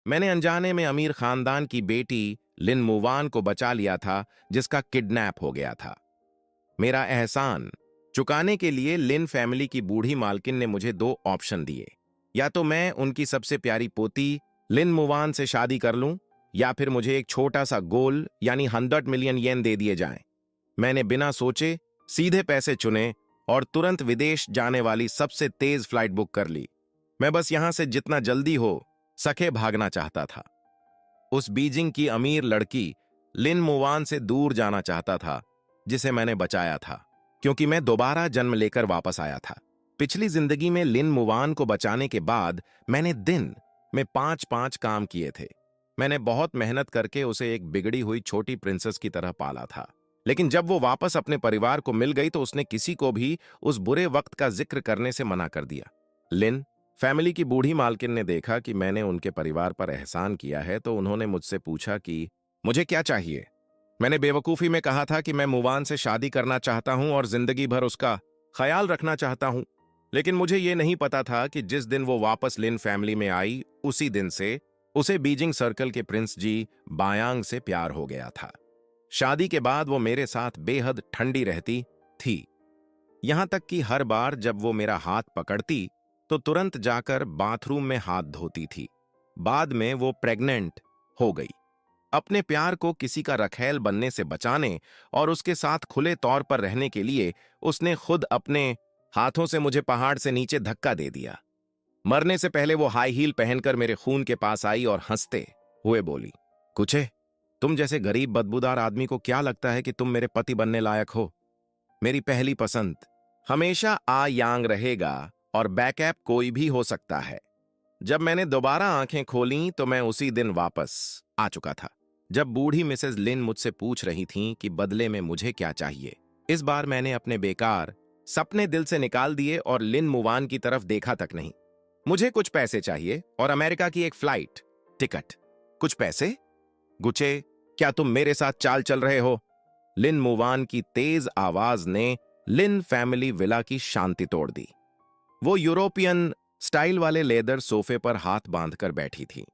मैंने अनजाने में अमीर खानदान की बेटी लिन मुवान को बचा लिया था, जिसका किडनैप हो गया था। मेरा एहसान चुकाने के लिए लिन फैमिली की बूढ़ी मालकिन ने मुझे दो ऑप्शन दिए। या तो मैं उनकी सबसे प्यारी पोती लिन मुवान से शादी कर लूं, या फिर मुझे एक छोटा सा गोल यानी 100 मिलियन येन दे दिए जाएं। मैंने बिना सोचे सीधे पैसे चुने और तुरंत विदेश जाने वाली सबसे तेज फ्लाइट बुक कर ली। मैं बस यहां से जितना जल्दी हो सके भागना चाहता था। उस बीजिंग की अमीर लड़की लिन मुवान से दूर जाना चाहता था, जिसे मैंने बचाया था, क्योंकि मैं दोबारा जन्म लेकर वापस आया था। पिछली जिंदगी में लिन मुवान को बचाने के बाद मैंने दिन में 5-5 काम किए थे। मैंने बहुत मेहनत करके उसे एक बिगड़ी हुई छोटी प्रिंसेस की तरह पाला था। लेकिन जब वो वापस अपने परिवार को मिल गई तो उसने किसी को भी उस बुरे वक्त का जिक्र करने से मना कर दिया। लिन फैमिली की बूढ़ी मालकिन ने देखा कि मैंने उनके परिवार पर एहसान किया है, तो उन्होंने मुझसे पूछा कि मुझे क्या चाहिए। मैंने बेवकूफी में कहा था कि मैं मुवान से शादी करना चाहता हूं और जिंदगी भर उसका ख्याल रखना चाहता हूं। लेकिन मुझे यह नहीं पता था कि जिस दिन वो वापस लिन फैमिली में आई, उसी दिन से उसे बीजिंग सर्कल के प्रिंस जी बायांग से प्यार हो गया था। शादी के बाद वो मेरे साथ बेहद ठंडी रहती थी, यहां तक कि हर बार जब वो मेरा हाथ पकड़ती तो तुरंत जाकर बाथरूम में हाथ धोती थी। बाद में वो प्रेग्नेंट हो गई। अपने प्यार को किसी का रखैल बनने से बचाने और उसके साथ खुले तौर पर रहने के लिए उसने खुद अपने हाथों से मुझे पहाड़ से नीचे धक्का दे दिया। मरने से पहले वो हाई हील पहनकर मेरे खून के पास आई और हंसते हुए बोली, कुछे, तुम जैसे गरीब बदबूदार आदमी को क्या लगता है कि तुम मेरे पति बनने लायक हो? मेरी पहली पसंद हमेशा आ यांग रहेगा और बैकअप कोई भी हो सकता है। जब मैंने दोबारा आंखें खोलीं तो मैं उसी दिन वापस आ चुका था, जब बूढ़ी मिसेस लिन मुझसे पूछ रही थीं कि बदले में मुझे क्या चाहिए। इस बार मैंने अपने बेकार सपने दिल से निकाल दिए और लिन मुवान की तरफ देखा तक नहीं। मुझे कुछ पैसे चाहिए और अमेरिका की एक फ्लाइट टिकट। कुछ पैसे? गुचे, क्या तुम मेरे साथ चाल चल रहे हो? लिन मुवान की तेज आवाज ने लिन फैमिली विला की शांति तोड़ दी। वो यूरोपियन स्टाइल वाले लेदर सोफे पर हाथ बांधकर बैठी थी।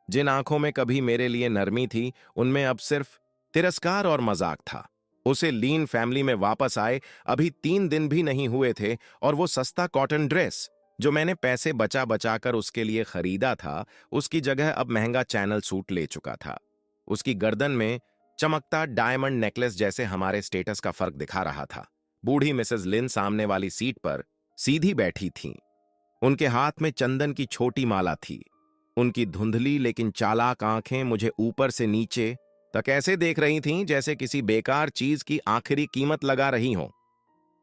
जिन आंखों में कभी मेरे लिए नरमी थी, उनमें अब सिर्फ तिरस्कार और मजाक था। उसे लीन फैमिली में वापस आए अभी 3 दिन भी नहीं हुए थे और वो सस्ता कॉटन ड्रेस जो मैंने पैसे बचा बचा कर उसके लिए खरीदा था, उसकी जगह अब महंगा चैनल सूट ले चुका था। उसकी गर्दन में चमकता डायमंड नेकलेस जैसे हमारे स्टेटस का फर्क दिखा रहा था। बूढ़ी मिसेस लिन सामने वाली सीट पर सीधी बैठी थीं। उनके हाथ में चंदन की छोटी माला थी। उनकी धुंधली लेकिन चालाक आंखें मुझे ऊपर से नीचे तक ऐसे देख रही थीं जैसे किसी बेकार चीज की आखिरी कीमत लगा रही हों।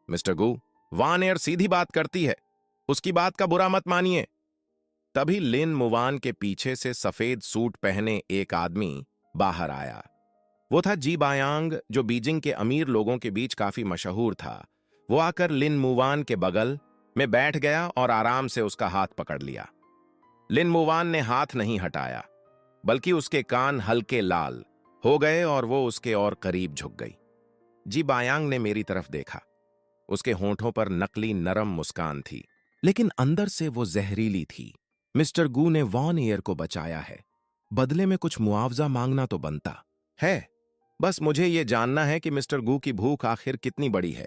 मिस्टर गू, वान एयर सीधी बात करती है, उसकी बात का बुरा मत मानिए। तभी लिन मुवान के पीछे से सफेद सूट पहने एक आदमी बाहर आया। वो था जी बायांग, जो बीजिंग के अमीर लोगों के बीच काफी मशहूर था। वो आकर लिन मुवान के बगल में बैठ गया और आराम से उसका हाथ पकड़ लिया। लिन मुवान ने हाथ नहीं हटाया, बल्कि उसके कान हल्के लाल हो गए और वो उसके और करीब झुक गई। जी बायांग ने मेरी तरफ देखा। उसके होंठों पर नकली नरम मुस्कान थी, लेकिन अंदर से वो जहरीली थी। मिस्टर गू ने वॉन एयर को बचाया है, बदले में कुछ मुआवजा मांगना तो बनता है। बस मुझे ये जानना है कि मिस्टर गू की भूख आखिर कितनी बड़ी है।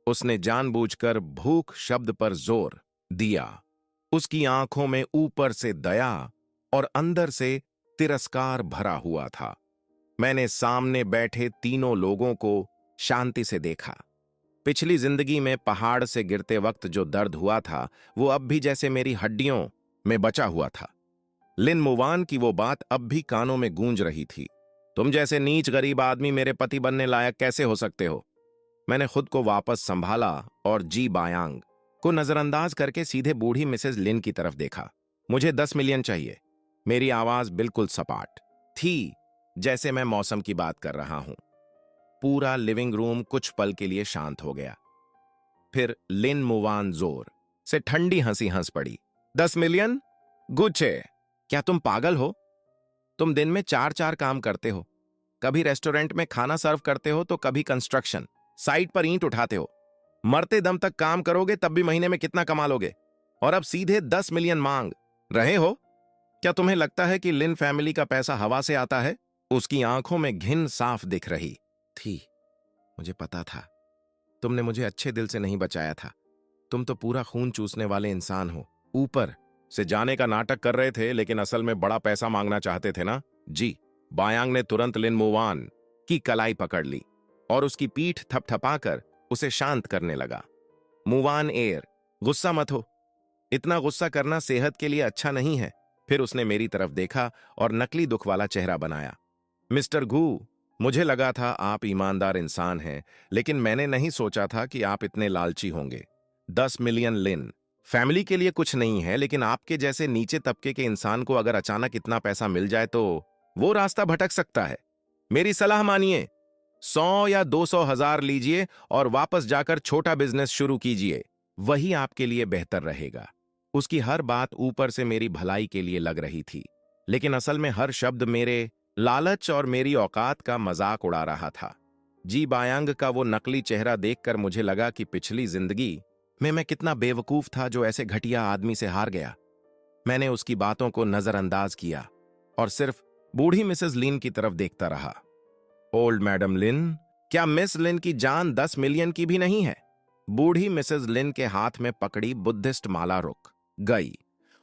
उसने जानबूझकर भूख शब्द पर जोर दिया। उसकी आंखों में ऊपर से दया और अंदर से तिरस्कार भरा हुआ था। मैंने सामने बैठे तीनों लोगों को शांति से देखा। पिछली जिंदगी में पहाड़ से गिरते वक्त जो दर्द हुआ था, वो अब भी जैसे मेरी हड्डियों में बचा हुआ था। लिन मुवान की वो बात अब भी कानों में गूंज रही थी। तुम जैसे नीच गरीब आदमी मेरे पति बनने लायक कैसे हो सकते हो? मैंने खुद को वापस संभाला और जी बायांग को नजरअंदाज करके सीधे बूढ़ी मिसेस लिन की तरफ देखा। मुझे 10 मिलियन चाहिए। मेरी आवाज बिल्कुल सपाट थी, जैसे मैं मौसम की बात कर रहा हूं। पूरा लिविंग रूम कुछ पल के लिए शांत हो गया। फिर लिन मुवान जोर से ठंडी हंसी हंस पड़ी। 10 मिलियन? गुच्छे, क्या तुम पागल हो? तुम दिन में 4-4 काम करते हो। कभी रेस्टोरेंट में खाना सर्व करते हो तो कभी कंस्ट्रक्शन साइट पर ईंट उठाते हो। मरते दम तक काम करोगे तब भी महीने में कितना कमा लोगे? और अब सीधे 10 मिलियन मांग रहे हो? क्या तुम्हें लगता है कि लिन फैमिली का पैसा हवा से आता है? उसकी आंखों में घिन साफ दिख रही थी। मुझे पता था। तुमने मुझे अच्छे दिल से नहीं बचाया था। तुम तो पूरा खून चूसने वाले इंसान हो। ऊपर से जाने का नाटक कर रहे थे, लेकिन असल में बड़ा पैसा मांगना चाहते थे ना? जी। बायांग ने तुरंत लिन मुवान की कलाई पकड़ ली और उसकी पीठ थपथपाकर उसे शांत करने लगा। मुवान एयर, गुस्सा मत हो। इतना गुस्सा करना सेहत के लिए अच्छा नहीं है। फिर उसने मेरी तरफ देखा और नकली दुख वाला चेहरा बनाया। मिस्टर गू, मुझे लगा था आप ईमानदार इंसान हैं, लेकिन मैंने नहीं सोचा था कि आप इतने लालची होंगे। 10 मिलियन लिन फैमिली के लिए कुछ नहीं है, लेकिन आपके जैसे नीचे तबके के इंसान को अगर अचानक इतना पैसा मिल जाए तो वो रास्ता भटक सकता है। मेरी सलाह मानिए। 100 या 200 हजार लीजिए और वापस जाकर छोटा बिजनेस शुरू कीजिए। वही आपके लिए बेहतर रहेगा। उसकी हर बात ऊपर से मेरी भलाई के लिए लग रही थी, लेकिन असल में हर शब्द मेरे लालच और मेरी औकात का मजाक उड़ा रहा था। जी बायांग का वो नकली चेहरा देखकर मुझे लगा कि पिछली जिंदगी में मैं कितना बेवकूफ था जो ऐसे घटिया आदमी से हार गया। मैंने उसकी बातों को नजरअंदाज किया और सिर्फ बूढ़ी मिसेस लिन की तरफ देखता रहा। ओल्ड मैडम लिन, क्या मिस लिन की जान 10 मिलियन की भी नहीं है? बूढ़ी मिसेस लिन के हाथ में पकड़ी बुद्धिस्ट माला रुक गई।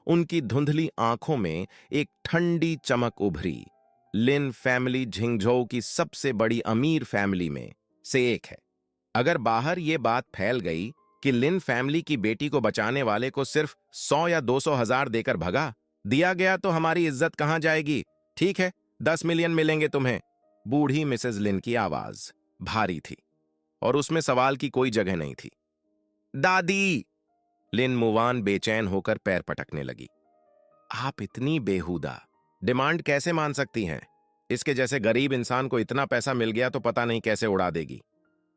उनकी धुंधली आंखों में एक ठंडी चमक उभरी। लिन फैमिली झिंगझोउ की सबसे बड़ी अमीर फैमिली में से एक है। अगर बाहर ये बात फैल गई कि लिन फैमिली की बेटी को बचाने वाले को सिर्फ 100 या 200 हजार देकर भगा दिया गया तो हमारी इज्जत कहां जाएगी? ठीक है, 10 मिलियन मिलेंगे तुम्हें। बूढ़ी मिसेस लिन की आवाज भारी थी और उसमें सवाल की कोई जगह नहीं थी। दादी! लिन मुवान बेचैन होकर पैर पटकने लगी। आप इतनी बेहुदा डिमांड कैसे मान सकती हैं? इसके जैसे गरीब इंसान को इतना पैसा मिल गया तो पता नहीं कैसे उड़ा देगी।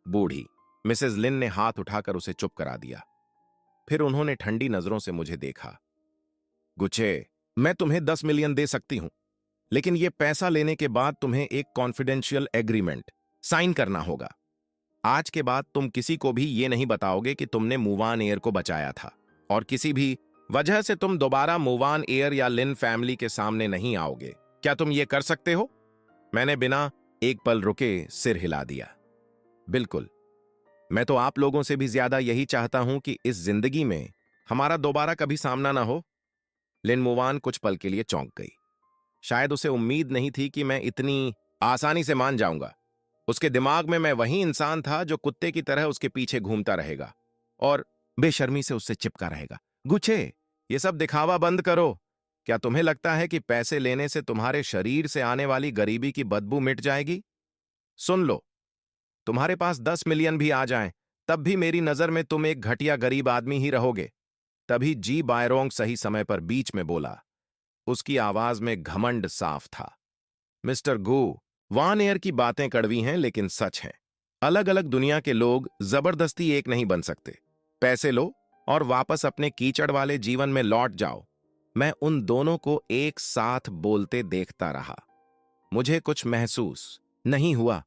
बूढ़ी मिसेस लिन ने हाथ उठाकर उसे चुप करा दिया। फिर उन्होंने ठंडी नजरों से मुझे देखा। गुच्छे, मैं तुम्हें 10 मिलियन दे सकती हूं, लेकिन यह पैसा लेने के बाद तुम्हें एक कॉन्फिडेंशियल एग्रीमेंट साइन करना होगा। आज के बाद तुम किसी को भी यह नहीं बताओगे कि तुमने मुवान एयर को बचाया था, और किसी भी वजह से तुम दोबारा मुवान एयर या लिन फैमिली के सामने नहीं आओगे। क्या तुम ये कर सकते हो? मैंने बिना एक पल रुके सिर हिला दिया। बिल्कुल। मैं तो आप लोगों से भी ज्यादा यही चाहता हूं कि इस जिंदगी में हमारा दोबारा कभी सामना ना हो। लिन मुवान कुछ पल के लिए चौंक गई। शायद उसे उम्मीद नहीं थी कि मैं इतनी आसानी से मान जाऊंगा। उसके दिमाग में मैं वही इंसान था जो कुत्ते की तरह उसके पीछे घूमता रहेगा और बेशर्मी से उससे चिपका रहेगा। गुच्छे, ये सब दिखावा बंद करो। क्या तुम्हें लगता है कि पैसे लेने से तुम्हारे शरीर से आने वाली गरीबी की बदबू मिट जाएगी? सुन लो, तुम्हारे पास 10 मिलियन भी आ जाएं, तब भी मेरी नजर में तुम एक घटिया गरीब आदमी ही रहोगे। तभी जी बायरोंग सही समय पर बीच में बोला। उसकी आवाज में घमंड साफ था। मिस्टर गू, वान एयर की बातें कड़वी हैं लेकिन सच हैं। अलग अलग दुनिया के लोग जबरदस्ती एक नहीं बन सकते। पैसे लो और वापस अपने कीचड़ वाले जीवन में लौट जाओ। मैं उन दोनों को एक साथ बोलते देखता रहा। मुझे कुछ महसूस नहीं हुआ,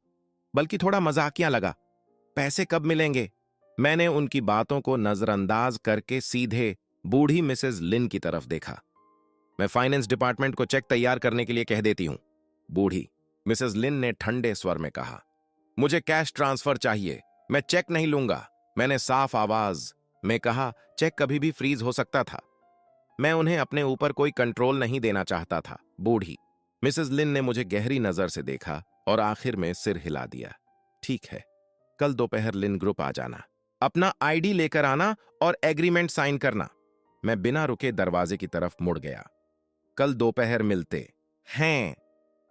बल्कि थोड़ा मजाकिया लगा। पैसे कब मिलेंगे? मैंने उनकी बातों को नजरअंदाज करके सीधे बूढ़ी मिसेस लिन की तरफ देखा। मैं फाइनेंस डिपार्टमेंट को चेक तैयार करने के लिए कह देती हूं। बूढ़ी मिसेस लिन ने ठंडे स्वर में कहा। मुझे कैश ट्रांसफर चाहिए, मैं चेक नहीं लूंगा। मैंने साफ आवाज में कहा। चेक कभी भी फ्रीज हो सकता था। मैं उन्हें अपने ऊपर कोई कंट्रोल नहीं देना चाहता था। बूढ़ी मिसेस लिन ने मुझे गहरी नजर से देखा और आखिर में सिर हिला दिया। ठीक है, कल दोपहर लिन ग्रुप आ जाना। अपना आईडी लेकर आना और एग्रीमेंट साइन करना। मैं बिना रुके दरवाजे की तरफ मुड़ गया। कल दोपहर मिलते हैं।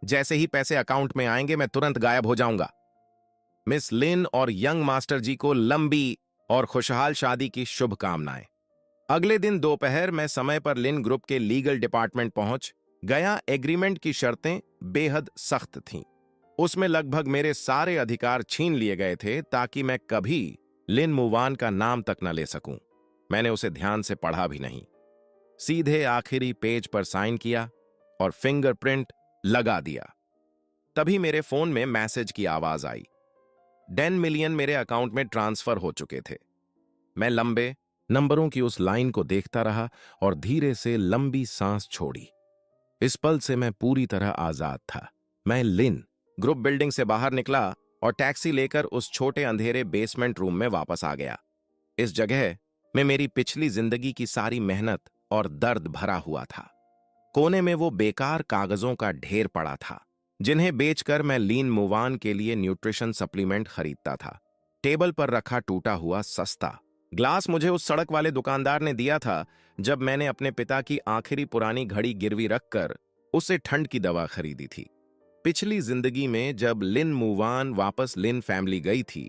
जैसे ही पैसे अकाउंट में आएंगे मैं तुरंत गायब हो जाऊंगा। मिस लिन और यंग मास्टर जी को लंबी और खुशहाल शादी की शुभकामनाएं। अगले दिन दोपहर मैं समय पर लिन ग्रुप के लीगल डिपार्टमेंट पहुंच गया। एग्रीमेंट की शर्तें बेहद सख्त थीं। उसमें लगभग मेरे सारे अधिकार छीन लिए गए थे ताकि मैं कभी लिन मुवान का नाम तक न ले सकूं। मैंने उसे ध्यान से पढ़ा भी नहीं। सीधे आखिरी पेज पर साइन किया और फिंगरप्रिंट लगा दिया। तभी मेरे फोन में मैसेज की आवाज आई। 10 मिलियन मेरे अकाउंट में ट्रांसफर हो चुके थे। मैं लंबे नंबरों की उस लाइन को देखता रहा और धीरे से लंबी सांस छोड़ी। इस पल से मैं पूरी तरह आजाद था। मैं लिन ग्रुप बिल्डिंग से बाहर निकला और टैक्सी लेकर उस छोटे अंधेरे बेसमेंट रूम में वापस आ गया। इस जगह में मेरी पिछली जिंदगी की सारी मेहनत और दर्द भरा हुआ था। कोने में वो बेकार कागजों का ढेर पड़ा था जिन्हें बेचकर मैं लीन मुवान के लिए न्यूट्रिशन सप्लीमेंट खरीदता था। टेबल पर रखा टूटा हुआ सस्ता ग्लास मुझे उस सड़क वाले दुकानदार ने दिया था जब मैंने अपने पिता की आखिरी पुरानी घड़ी गिरवी रखकर उससे ठंड की दवा खरीदी थी। पिछली जिंदगी में जब लिन मुवान वापस लिन फैमिली गई थी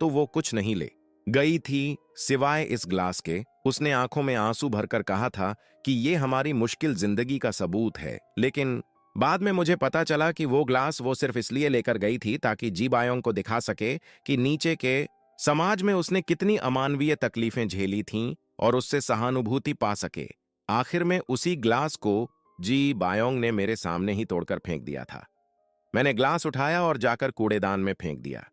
तो वो कुछ नहीं ले गई थी सिवाय इस ग्लास के। उसने आंखों में आंसू भरकर कहा था कि ये हमारी मुश्किल जिंदगी का सबूत है, लेकिन बाद में मुझे पता चला कि वो ग्लास वो सिर्फ इसलिए लेकर गई थी ताकि जी बायोंग को दिखा सके कि नीचे के समाज में उसने कितनी अमानवीय तकलीफें झेली थीं और उससे सहानुभूति पा सके। आखिर में उसी ग्लास को जी बायोंग ने मेरे सामने ही तोड़कर फेंक दिया था। मैंने ग्लास उठाया और जाकर कूड़ेदान में फेंक दिया।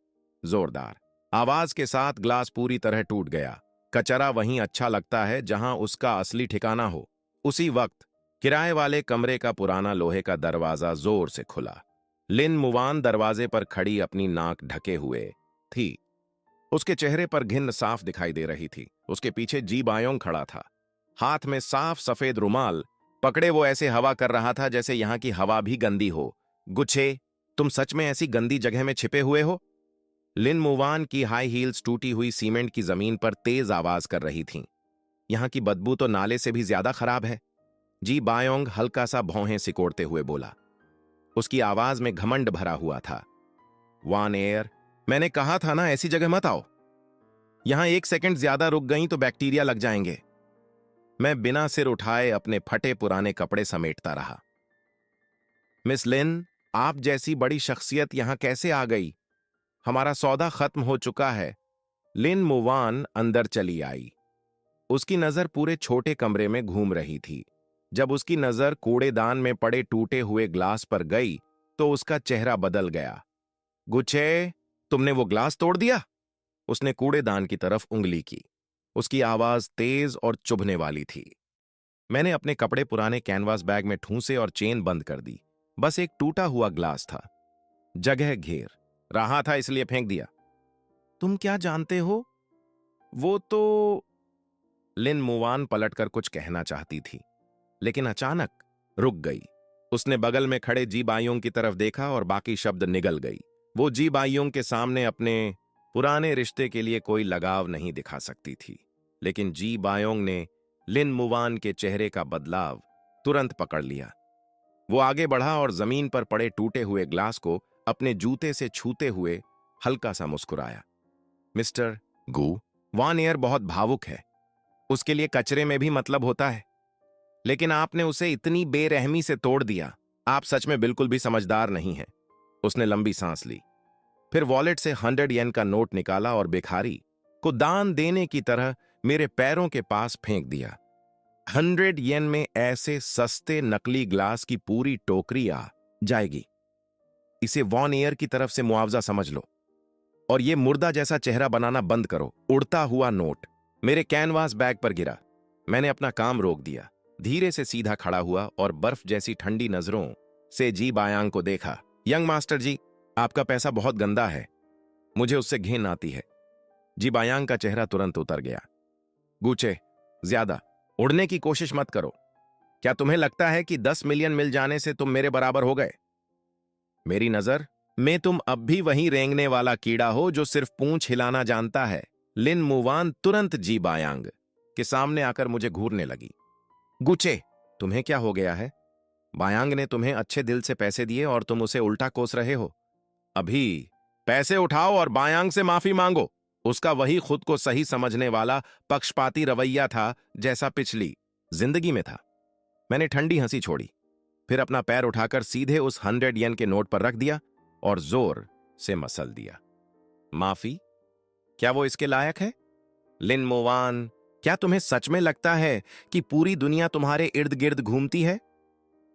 जोरदार आवाज के साथ ग्लास पूरी तरह टूट गया। कचरा वहीं अच्छा लगता है जहां उसका असली ठिकाना हो। उसी वक्त किराए वाले कमरे का पुराना लोहे का दरवाजा जोर से खुला। लिन मुवान दरवाजे पर खड़ी अपनी नाक ढके हुए थी। उसके चेहरे पर घिन साफ दिखाई दे रही थी। उसके पीछे जी बायोंग खड़ा था, हाथ में साफ सफेद रुमाल पकड़े वो ऐसे हवा कर रहा था जैसे यहां की हवा भी गंदी हो। गुच्छे, तुम सच में ऐसी गंदी जगह में छिपे हुए हो? लिन मुवान की हाई हील्स टूटी हुई सीमेंट की जमीन पर तेज आवाज कर रही थीं। यहां की बदबू तो नाले से भी ज्यादा खराब है। जी बायोंग हल्का सा भौहें सिकोड़ते हुए बोला। उसकी आवाज में घमंड भरा हुआ था। वान एयर, मैंने कहा था ना ऐसी जगह मत आओ। यहां 1 सेकंड ज्यादा रुक गई तो बैक्टीरिया लग जाएंगे। मैं बिना सिर उठाए अपने फटे पुराने कपड़े समेटता रहा। मिस लिन, आप जैसी बड़ी शख्सियत यहां कैसे आ गई? हमारा सौदा खत्म हो चुका है। लिन मुवान अंदर चली आई। उसकी नजर पूरे छोटे कमरे में घूम रही थी। जब उसकी नजर कूड़ेदान में पड़े टूटे हुए ग्लास पर गई तो उसका चेहरा बदल गया। गुच्छे, तुमने वो ग्लास तोड़ दिया? उसने कूड़ेदान की तरफ उंगली की। उसकी आवाज तेज और चुभने वाली थी। मैंने अपने कपड़े पुराने कैनवास बैग में ठूंसे और चेन बंद कर दी। बस एक टूटा हुआ ग्लास था। जगह घेर रहा था इसलिए फेंक दिया। तुम क्या जानते हो? वो तो लिन मुवान पलटकर कुछ कहना चाहती थी, लेकिन अचानक रुक गई। उसने बगल में खड़े जी बायोंग की तरफ देखा और बाकी शब्द निगल गई। वो जी बायोंग के सामने अपने पुराने रिश्ते के लिए कोई लगाव नहीं दिखा सकती थी, लेकिन जी बायोंग ने लिन मुवान के चेहरे का बदलाव तुरंत पकड़ लिया। वो आगे बढ़ा और जमीन पर पड़े टूटे हुए ग्लास को अपने जूते से छूते हुए हल्का सा मुस्कुराया। मिस्टर गू, वान एयर बहुत भावुक है। उसके लिए कचरे में भी मतलब होता है, लेकिन आपने उसे इतनी बेरहमी से तोड़ दिया। आप सच में बिल्कुल भी समझदार नहीं हैं। उसने लंबी सांस ली, फिर वॉलेट से 100 येन का नोट निकाला और भिखारी को दान देने की तरह मेरे पैरों के पास फेंक दिया। 100 येन में ऐसे सस्ते नकली ग्लास की पूरी टोकरी आ जाएगी। इसे वॉन एयर की तरफ से मुआवजा समझ लो और ये मुर्दा जैसा चेहरा बनाना बंद करो। उड़ता हुआ नोट मेरे कैनवास बैग पर गिरा। मैंने अपना काम रोक दिया, धीरे से सीधा खड़ा हुआ और बर्फ जैसी ठंडी नजरों से जी बायांग को देखा। यंग मास्टर जी, आपका पैसा बहुत गंदा है। मुझे उससे घिन आती है। जी बायांग का चेहरा तुरंत उतर गया। गूचे, ज्यादा उड़ने की कोशिश मत करो। क्या तुम्हें लगता है कि 10 मिलियन मिल जाने से तुम मेरे बराबर हो गए? मेरी नजर में तुम अब भी वही रेंगने वाला कीड़ा हो जो सिर्फ पूंछ हिलाना जानता है। लिन मुवान तुरंत जी बायांग के सामने आकर मुझे घूरने लगी। गुचे, तुम्हें क्या हो गया है? बायांग ने तुम्हें अच्छे दिल से पैसे दिए और तुम उसे उल्टा कोस रहे हो। अभी पैसे उठाओ और बायांग से माफी मांगो। उसका वही खुद को सही समझने वाला पक्षपाती रवैया था जैसा पिछली जिंदगी में था। मैंने ठंडी हंसी छोड़ी, फिर अपना पैर उठाकर सीधे उस 100 येन के नोट पर रख दिया और जोर से मसल दिया। माफी? क्या वो इसके लायक है? लिन मुवान, क्या तुम्हें सच में लगता है कि पूरी दुनिया तुम्हारे इर्द गिर्द घूमती है?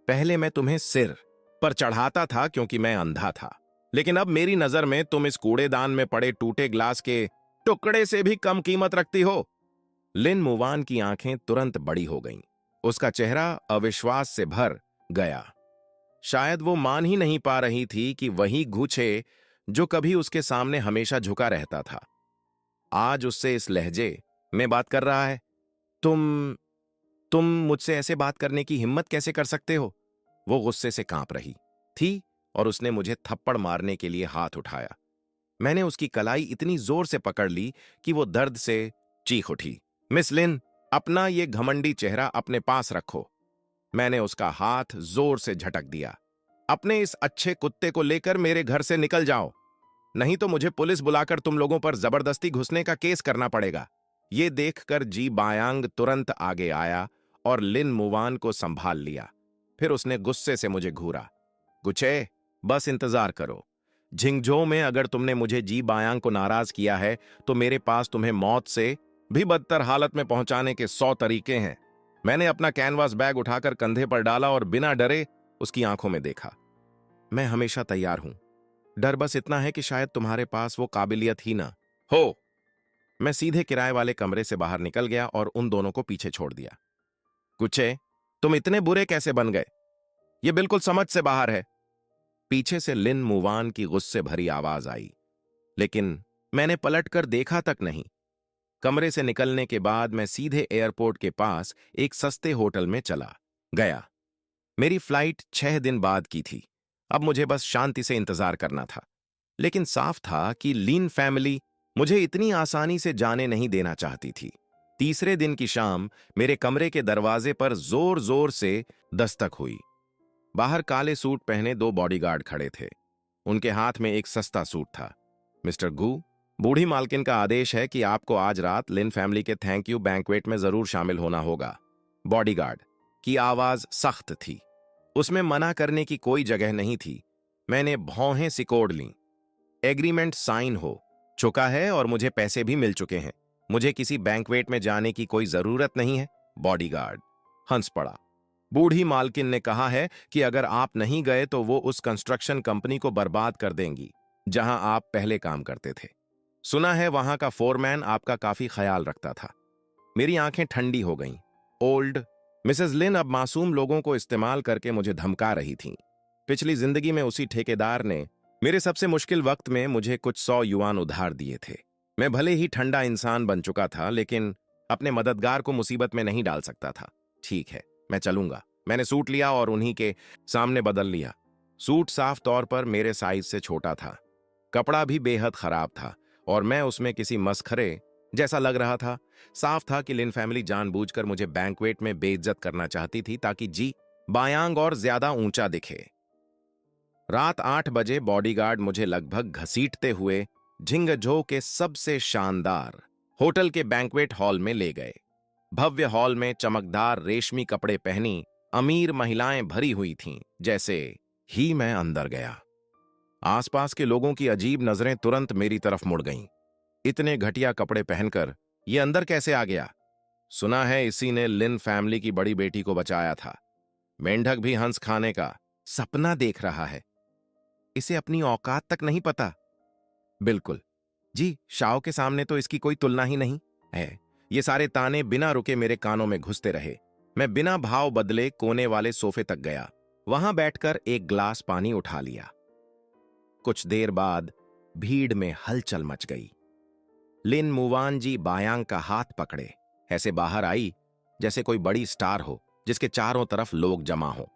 पहले मैं तुम्हें सिर पर चढ़ाता था क्योंकि मैं अंधा था, लेकिन अब मेरी नजर में तुम इस कूड़ेदान में पड़े टूटे ग्लास के टुकड़े से भी कम कीमत रखती हो। लिन मुवान की आंखें तुरंत बड़ी हो गईं। उसका चेहरा अविश्वास से भर गया। शायद वो मान ही नहीं पा रही थी कि वही गुच्छे जो कभी उसके सामने हमेशा झुका रहता था, आज उससे इस लहजे में बात कर रहा है। तुम तुम मुझसे ऐसे बात करने की हिम्मत कैसे कर सकते हो? वो गुस्से से कांप रही थी और उसने मुझे थप्पड़ मारने के लिए हाथ उठाया। मैंने उसकी कलाई इतनी जोर से पकड़ ली कि वो दर्द से चीख उठी। मिस लिन, अपना ये घमंडी चेहरा अपने पास रखो। मैंने उसका हाथ जोर से झटक दिया। अपने इस अच्छे कुत्ते को लेकर मेरे घर से निकल जाओ, नहीं तो मुझे पुलिस बुलाकर तुम लोगों पर जबरदस्ती घुसने का केस करना पड़ेगा। ये देखकर जी बायांग तुरंत आगे आया और लिन मुवान को संभाल लिया। फिर उसने गुस्से से मुझे घूरा। गुच्छे, बस इंतजार करो। झिंगझो में अगर तुमने मुझे जी बायांग को नाराज किया है तो मेरे पास तुम्हें मौत से भी बदतर हालत में पहुंचाने के 100 तरीके हैं। मैंने अपना कैनवास बैग उठाकर कंधे पर डाला और बिना डरे उसकी आंखों में देखा। मैं हमेशा तैयार हूं, डर बस इतना है कि शायद तुम्हारे पास वो काबिलियत ही ना हो। मैं सीधे किराए वाले कमरे से बाहर निकल गया और उन दोनों को पीछे छोड़ दिया। गुच्छे, तुम इतने बुरे कैसे बन गए? ये बिल्कुल समझ से बाहर है। पीछे से लिन मुवान की गुस्से भरी आवाज आई, लेकिन मैंने पलटकर देखा तक नहीं। कमरे से निकलने के बाद मैं सीधे एयरपोर्ट के पास एक सस्ते होटल में चला गया। मेरी फ्लाइट 6 दिन बाद की थी। अब मुझे बस शांति से इंतजार करना था। लेकिन साफ था कि लीन फैमिली मुझे इतनी आसानी से जाने नहीं देना चाहती थी। तीसरे दिन की शाम मेरे कमरे के दरवाजे पर जोर जोर से दस्तक हुई। बाहर काले सूट पहने 2 बॉडीगार्ड खड़े थे। उनके हाथ में एक सस्ता सूट था। मिस्टर गू, बूढ़ी मालकिन का आदेश है कि आपको आज रात लिन फैमिली के थैंक यू बैंक्वेट में जरूर शामिल होना होगा। बॉडीगार्ड की आवाज सख्त थी। उसमें मना करने की कोई जगह नहीं थी। मैंने भौहें सिकोड़ लीं। एग्रीमेंट साइन हो चुका है और मुझे पैसे भी मिल चुके हैं। मुझे किसी बैंक्वेट में जाने की कोई जरूरत नहीं है। बॉडीगार्ड हंस पड़ा। बूढ़ी मालकिन ने कहा है कि अगर आप नहीं गए तो वो उस कंस्ट्रक्शन कंपनी को बर्बाद कर देंगी जहां आप पहले काम करते थे। सुना है वहां का फोरमैन आपका काफी ख्याल रखता था। मेरी आंखें ठंडी हो गईं। ओल्ड मिसेस लिन अब मासूम लोगों को इस्तेमाल करके मुझे धमका रही थीं। पिछली जिंदगी में उसी ठेकेदार ने मेरे सबसे मुश्किल वक्त में मुझे कुछ 100 युआन उधार दिए थे। मैं भले ही ठंडा इंसान बन चुका था, लेकिन अपने मददगार को मुसीबत में नहीं डाल सकता था। ठीक है, मैं चलूंगा। मैंने सूट लिया और उन्हीं के सामने बदल लिया। सूट साफ तौर पर मेरे साइज से छोटा था। कपड़ा भी बेहद खराब था और मैं उसमें किसी मसखरे जैसा लग रहा था। साफ था कि लिन फैमिली जानबूझकर मुझे बैंक्वेट में बेइज्जत करना चाहती थी ताकि जी बायांग और ज्यादा ऊंचा दिखे। रात 8 बजे बॉडीगार्ड मुझे लगभग घसीटते हुए झिंगझो के सबसे शानदार होटल के बैंक्वेट हॉल में ले गए। भव्य हॉल में चमकदार रेशमी कपड़े पहनी अमीर महिलाएं भरी हुई थीं। जैसे ही मैं अंदर गया, आसपास के लोगों की अजीब नजरें तुरंत मेरी तरफ मुड़ गईं। इतने घटिया कपड़े पहनकर ये अंदर कैसे आ गया? सुना है इसी ने लिन फैमिली की बड़ी बेटी को बचाया था। मेंढक भी हंस खाने का सपना देख रहा है। इसे अपनी औकात तक नहीं पता। बिल्कुल जी, शाओ के सामने तो इसकी कोई तुलना ही नहीं है। ये सारे ताने बिना रुके मेरे कानों में घुसते रहे। मैं बिना भाव बदले कोने वाले सोफे तक गया। वहां बैठकर एक ग्लास पानी उठा लिया। कुछ देर बाद भीड़ में हलचल मच गई। लिन मुवान जी बायांग का हाथ पकड़े ऐसे बाहर आई जैसे कोई बड़ी स्टार हो जिसके चारों तरफ लोग जमा हो।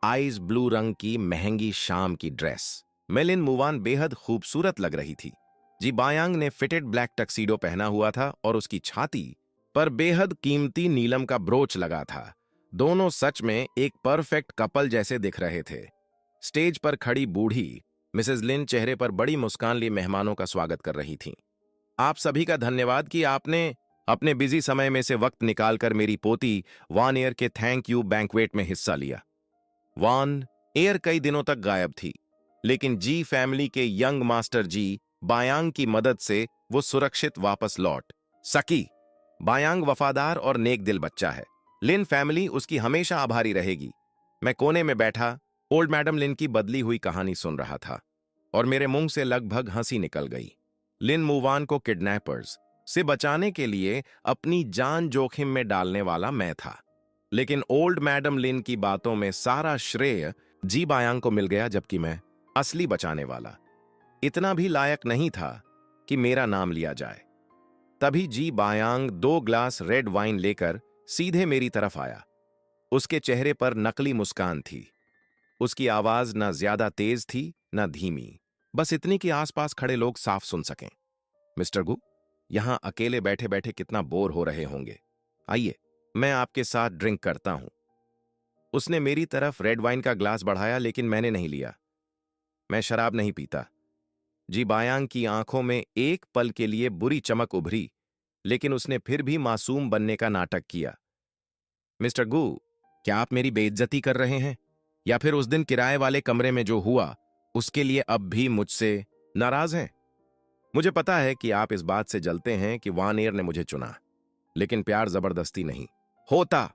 आइस ब्लू रंग की महंगी शाम की ड्रेस में लिन मुवान बेहद खूबसूरत लग रही थी। जी बायांग ने फिटेड ब्लैक टक्सीडो पहना हुआ था और उसकी छाती पर बेहद कीमती नीलम का ब्रोच लगा था। दोनों सच में एक परफेक्ट कपल जैसे दिख रहे थे। स्टेज पर खड़ी बूढ़ी मिसेस लिन चेहरे पर बड़ी मुस्कान लिए मेहमानों का स्वागत कर रही थीं। आप सभी का धन्यवाद कि आपने अपने बिजी समय में से वक्त निकालकर मेरी पोती वान एयर के थैंक यू बैंक्वेट में हिस्सा लिया। वान एयर कई दिनों तक गायब थी, लेकिन जी फैमिली के यंग मास्टर जी बायांग की मदद से वो सुरक्षित वापस लौट सकी। बायांग वफादार और नेक दिल बच्चा है। लिन फैमिली उसकी हमेशा आभारी रहेगी। मैं कोने में बैठा ओल्ड मैडम लिन की बदली हुई कहानी सुन रहा था और मेरे मुंह से लगभग हंसी निकल गई। लिन मुवान को किडनैपर्स से बचाने के लिए अपनी जान जोखिम में डालने वाला मैं था। लेकिन ओल्ड मैडम लिन की बातों में सारा श्रेय जी बायांग को मिल गया, जबकि मैं असली बचाने वाला इतना भी लायक नहीं था कि मेरा नाम लिया जाए। तभी जी बायांग 2 ग्लास रेड वाइन लेकर सीधे मेरी तरफ आया। उसके चेहरे पर नकली मुस्कान थी। उसकी आवाज न ज्यादा तेज थी न धीमी, बस इतनी कि आसपास खड़े लोग साफ सुन सकें। मिस्टर गु, यहां अकेले बैठे बैठे कितना बोर हो रहे होंगे। आइए, मैं आपके साथ ड्रिंक करता हूं। उसने मेरी तरफ रेड वाइन का ग्लास बढ़ाया, लेकिन मैंने नहीं लिया। मैं शराब नहीं पीता। जी बायांग की आंखों में एक पल के लिए बुरी चमक उभरी, लेकिन उसने फिर भी मासूम बनने का नाटक किया। मिस्टर गु, क्या आप मेरी बेइज्जती कर रहे हैं, या फिर उस दिन किराए वाले कमरे में जो हुआ उसके लिए अब भी मुझसे नाराज हैं? मुझे पता है कि आप इस बात से जलते हैं कि वान एयर ने मुझे चुना, लेकिन प्यार जबरदस्ती नहीं होता।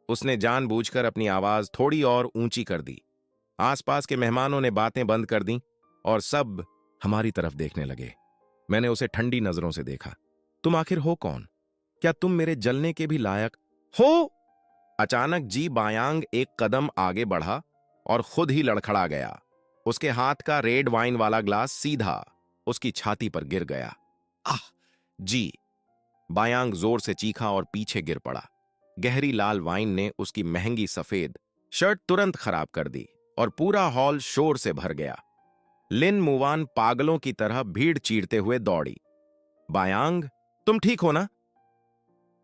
उसने जानबूझकर अपनी आवाज थोड़ी और ऊंची कर दी। आसपास के मेहमानों ने बातें बंद कर दी और सब हमारी तरफ देखने लगे। मैंने उसे ठंडी नजरों से देखा। तुम आखिर हो कौन? क्या तुम मेरे जलने के भी लायक हो? अचानक जी बायांग एक कदम आगे बढ़ा और खुद ही लड़खड़ा गया। उसके हाथ का रेड वाइन वाला ग्लास सीधा उसकी छाती पर गिर गया। आह! जी बायांग जोर से चीखा और पीछे गिर पड़ा। गहरी लाल वाइन ने उसकी महंगी सफेद शर्ट तुरंत खराब कर दी और पूरा हॉल शोर से भर गया। लिन मुवान पागलों की तरह भीड़ चीरते हुए दौड़ी। बायांग, तुम ठीक हो ना?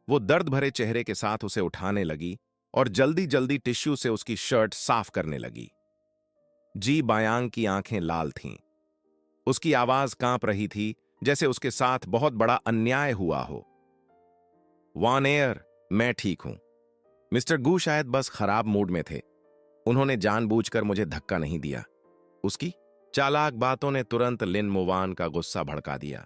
वो दर्द भरे चेहरे के साथ उसे उठाने लगी और जल्दी जल्दी टिश्यू से उसकी शर्ट साफ करने लगी। जी बायांग की आंखें लाल थीं। उसकी आवाज कांप रही थी, जैसे उसके साथ बहुत बड़ा अन्याय हुआ हो। वान एयर, मैं ठीक हूं। मिस्टर गू शायद बस खराब मूड में थे। उन्होंने जानबूझकर मुझे धक्का नहीं दिया। उसकी चालाक बातों ने तुरंत लिन मुवान का गुस्सा भड़का दिया।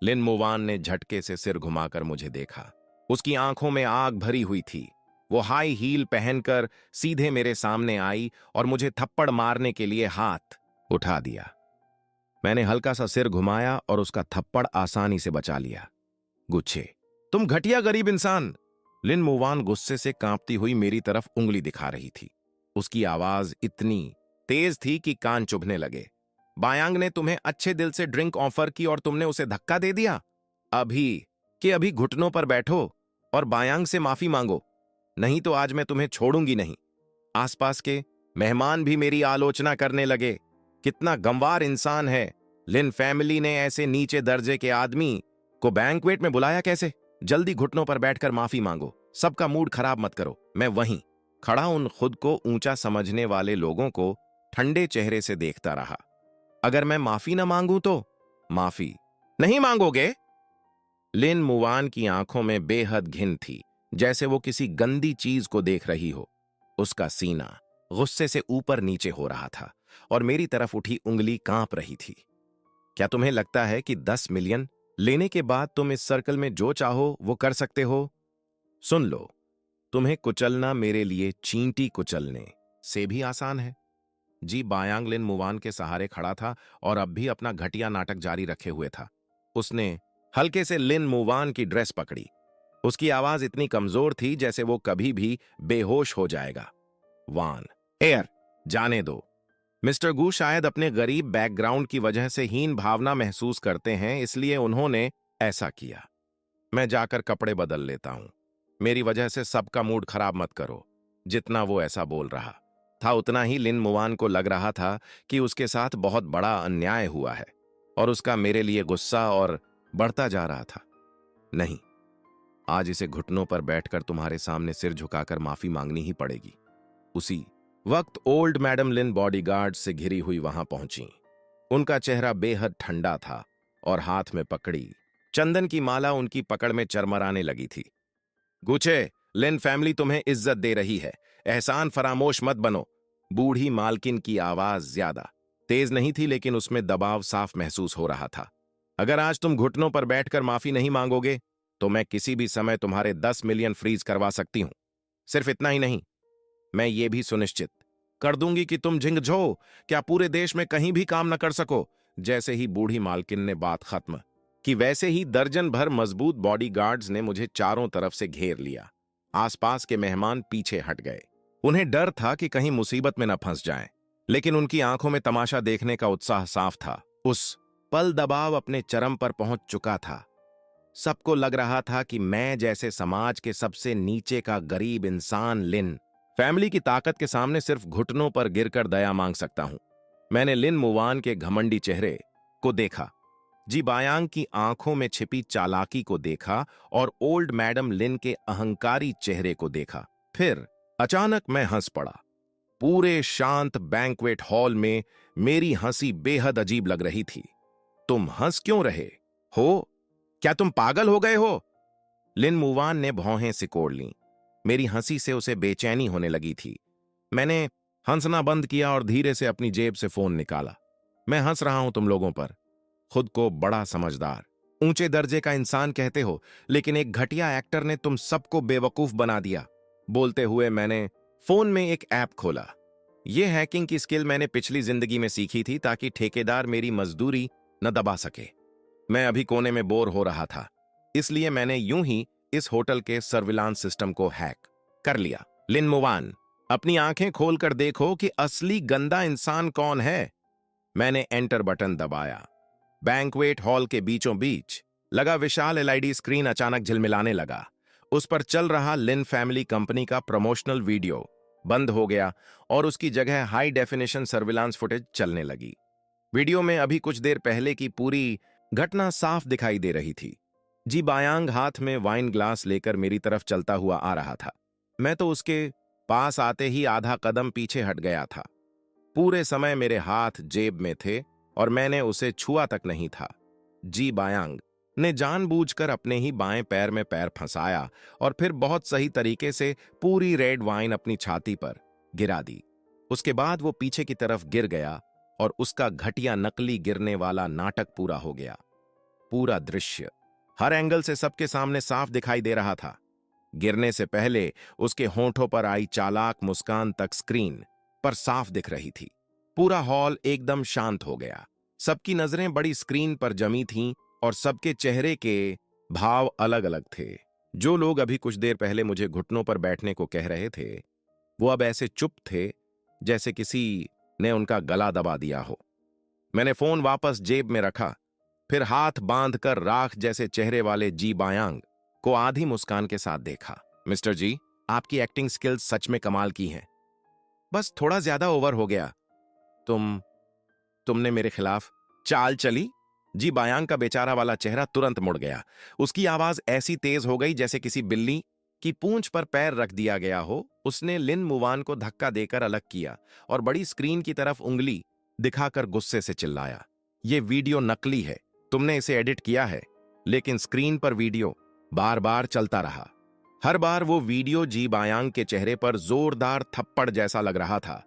लिन मुवान ने झटके से सिर घुमाकर मुझे देखा। उसकी आंखों में आग भरी हुई थी। वो हाई हील पहनकर सीधे मेरे सामने आई और मुझे थप्पड़ मारने के लिए हाथ उठा दिया। मैंने हल्का सा सिर घुमाया और उसका थप्पड़ आसानी से बचा लिया। गुच्छे, तुम घटिया गरीब इंसान! लिन मुवान गुस्से से कांपती हुई मेरी तरफ उंगली दिखा रही थी। उसकी आवाज इतनी तेज थी कि कान चुभने लगे। बायांग ने तुम्हें अच्छे दिल से ड्रिंक ऑफर की और तुमने उसे धक्का दे दिया। अभी घुटनों पर बैठो और बायांग से माफी मांगो, नहीं तो आज मैं तुम्हें छोड़ूंगी नहीं। आसपास के मेहमान भी मेरी आलोचना करने लगे। कितना गंवार इंसान है! लिन फैमिली ने ऐसे नीचे दर्जे के आदमी को बैंक्वेट में बुलाया कैसे? जल्दी घुटनों पर बैठकर माफी मांगो। सबका मूड खराब मत करो। मैं वहीं खड़ा उन खुद को ऊंचा समझने वाले लोगों को ठंडे चेहरे से देखता रहा। अगर मैं माफी न मांगूं तो? माफी नहीं मांगोगे? लिन मुवान की आंखों में बेहद घिन थी, जैसे वो किसी गंदी चीज को देख रही हो। उसका सीना गुस्से से ऊपर नीचे हो रहा था और मेरी तरफ उठी उंगली कांप रही थी। क्या तुम्हें लगता है कि 10 मिलियन लेने के बाद तुम इस सर्कल में जो चाहो वो कर सकते हो? सुन लो, तुम्हें कुचलना मेरे लिए चींटी कुचलने से भी आसान है। जी बायांग लिन मुवान के सहारे खड़ा था और अब भी अपना घटिया नाटक जारी रखे हुए था। उसने हल्के से लिन मुवान की ड्रेस पकड़ी। उसकी आवाज इतनी कमजोर थी जैसे वो कभी भी बेहोश हो जाएगा। वान एयर, जाने दो। मिस्टर गू शायद अपने गरीब बैकग्राउंड की वजह से हीन भावना महसूस करते हैं, इसलिए उन्होंने ऐसा किया। मैं जाकर कपड़े बदल लेता हूं। मेरी वजह से सबका मूड खराब मत करो। जितना वो ऐसा बोल रहा था, उतना ही लिन मुवान को लग रहा था कि उसके साथ बहुत बड़ा अन्याय हुआ है और उसका मेरे लिए गुस्सा और बढ़ता जा रहा था। नहीं, आज इसे घुटनों पर बैठकर तुम्हारे सामने सिर झुकाकर माफी मांगनी ही पड़ेगी। उसी वक्त ओल्ड मैडम लिन बॉडीगार्ड से घिरी हुई वहां पहुंची। उनका चेहरा बेहद ठंडा था और हाथ में पकड़ी चंदन की माला उनकी पकड़ में चरमराने लगी थी। गुचे, लिन फैमिली तुम्हें इज्जत दे रही है, एहसान फरामोश मत बनो। बूढ़ी मालकिन की आवाज ज्यादा तेज नहीं थी, लेकिन उसमें दबाव साफ महसूस हो रहा था। अगर आज तुम घुटनों पर बैठकर माफी नहीं मांगोगे तो मैं किसी भी समय तुम्हारे 10 मिलियन फ्रीज करवा सकती हूं। सिर्फ इतना ही नहीं, मैं ये भी सुनिश्चित कर दूंगी कि तुम झिंझो क्या पूरे देश में कहीं भी काम न कर सको। जैसे ही बूढ़ी मालकिन ने बात खत्म कि वैसे ही दर्जन भर मजबूत बॉडीगार्ड्स ने मुझे चारों तरफ से घेर लिया। आसपास के मेहमान पीछे हट गए। उन्हें डर था कि कहीं मुसीबत में न फंस जाएं, लेकिन उनकी आंखों में तमाशा देखने का उत्साह साफ था। उस पल दबाव अपने चरम पर पहुंच चुका था। सबको लग रहा था कि मैं जैसे समाज के सबसे नीचे का गरीब इंसान लिन फैमिली की ताकत के सामने सिर्फ घुटनों पर गिरकर दया मांग सकता हूं। मैंने लिन मुवान के घमंडी चेहरे को देखा, जी बायांग की आंखों में छिपी चालाकी को देखा और ओल्ड मैडम लिन के अहंकारी चेहरे को देखा। फिर अचानक मैं हंस पड़ा। पूरे शांत बैंक्वेट हॉल में मेरी हंसी बेहद अजीब लग रही थी। तुम हंस क्यों रहे हो? क्या तुम पागल हो गए हो? लिन मुवान ने भौहें सिकोड़ लीं। मेरी हंसी से उसे बेचैनी होने लगी थी। मैंने हंसना बंद किया और धीरे से अपनी जेब से फोन निकाला। मैं हंस रहा हूं तुम लोगों पर। खुद को बड़ा समझदार, ऊंचे दर्जे का इंसान कहते हो, लेकिन एक घटिया एक्टर ने तुम सबको बेवकूफ बना दिया। बोलते हुए मैंने फोन में एक ऐप खोला। यह हैकिंग की स्किल मैंने पिछली जिंदगी में सीखी थी ताकि ठेकेदार मेरी मजदूरी न दबा सके। मैं अभी कोने में बोर हो रहा था, इसलिए मैंने यूं ही इस होटल के सर्विलांस सिस्टम को हैक कर लिया। लिन मुवान, अपनी आंखें खोलकर देखो कि असली गंदा इंसान कौन है। मैंने एंटर बटन दबाया। बैंक्वेट हॉल के बीचों बीच लगा विशाल एलईडी स्क्रीन अचानक झिलमिलाने लगा। उस पर चल रहा लिन फैमिली कंपनी का प्रमोशनल वीडियो बंद हो गया और उसकी जगह हाई डेफिनेशन सर्विलांस फुटेज चलने लगी। वीडियो में अभी कुछ देर पहले की पूरी घटना साफ दिखाई दे रही थी। जी बायांग हाथ में वाइन ग्लास लेकर मेरी तरफ चलता हुआ आ रहा था। मैं तो उसके पास आते ही आधा कदम पीछे हट गया था। पूरे समय मेरे हाथ जेब में थे और मैंने उसे छुआ तक नहीं था। जी बायांग ने जानबूझकर अपने ही बाएं पैर में पैर फंसाया और फिर बहुत सही तरीके से पूरी रेड वाइन अपनी छाती पर गिरा दी। उसके बाद वो पीछे की तरफ गिर गया और उसका घटिया नकली गिरने वाला नाटक पूरा हो गया। पूरा दृश्य हर एंगल से सबके सामने साफ दिखाई दे रहा था। गिरने से पहले उसके होंठों पर आई चालाक मुस्कान तक स्क्रीन पर साफ दिख रही थी। पूरा हॉल एकदम शांत हो गया। सबकी नजरें बड़ी स्क्रीन पर जमी थीं और सबके चेहरे के भाव अलग अलग थे। जो लोग अभी कुछ देर पहले मुझे घुटनों पर बैठने को कह रहे थे, वो अब ऐसे चुप थे जैसे किसी ने उनका गला दबा दिया हो। मैंने फोन वापस जेब में रखा, फिर हाथ बांधकर राख जैसे चेहरे वाले जी बायांग को आधी मुस्कान के साथ देखा। मिस्टर जी, आपकी एक्टिंग स्किल्स सच में कमाल की हैं। बस थोड़ा ज्यादा ओवर हो गया। तुमने मेरे खिलाफ चाल चली? जी बायांग का बेचारा वाला चेहरा तुरंत मुड़ गया। उसकी आवाज ऐसी तेज हो गई जैसे किसी बिल्ली की पूंछ पर पैर रख दिया गया हो। उसने लिन मुवान को धक्का देकर अलग किया और बड़ी स्क्रीन की तरफ उंगली दिखाकर गुस्से से चिल्लाया, "यह वीडियो नकली है। तुमने इसे एडिट किया है।" लेकिन स्क्रीन पर वीडियो बार बार चलता रहा। हर बार वो वीडियो जी बायांग के चेहरे पर जोरदार थप्पड़ जैसा लग रहा था।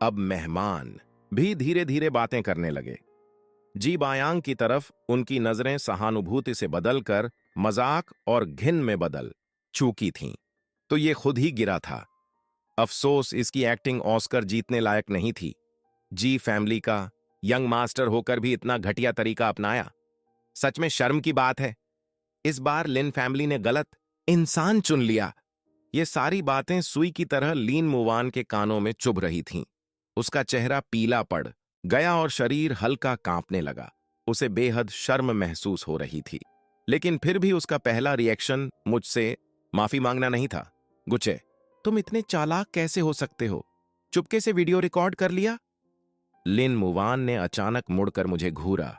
अब मेहमान भी धीरे धीरे बातें करने लगे। जी बायांग की तरफ उनकी नजरें सहानुभूति से बदलकर मजाक और घिन में बदल चूकी थीं। तो ये खुद ही गिरा था। अफसोस इसकी एक्टिंग ऑस्कर जीतने लायक नहीं थी। जी फैमिली का यंग मास्टर होकर भी इतना घटिया तरीका अपनाया। सच में शर्म की बात है। इस बार लिन फैमिली ने गलत इंसान चुन लिया। ये सारी बातें सुई की तरह लिन मुवान के कानों में चुभ रही थीं। उसका चेहरा पीला पड़ गया और शरीर हल्का कांपने लगा। उसे बेहद शर्म महसूस हो रही थी, लेकिन फिर भी उसका पहला रिएक्शन मुझसे माफी मांगना नहीं था। गुचे, तुम इतने चालाक कैसे हो सकते हो? चुपके से वीडियो रिकॉर्ड कर लिया? लिन मुवान ने अचानक मुड़कर मुझे घूरा।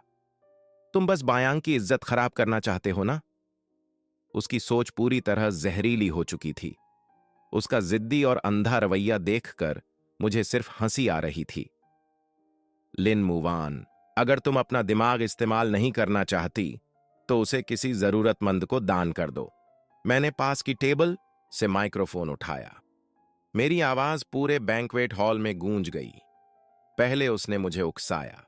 तुम बस बायांग की इज्जत खराब करना चाहते हो ना? उसकी सोच पूरी तरह जहरीली हो चुकी थी। उसका जिद्दी और अंधा रवैया देखकर मुझे सिर्फ हंसी आ रही थी। लिन मुवान, अगर तुम अपना दिमाग इस्तेमाल नहीं करना चाहती तो उसे किसी जरूरतमंद को दान कर दो। मैंने पास की टेबल से माइक्रोफोन उठाया। मेरी आवाज पूरे बैंक्वेट हॉल में गूंज गई। पहले उसने मुझे उकसाया,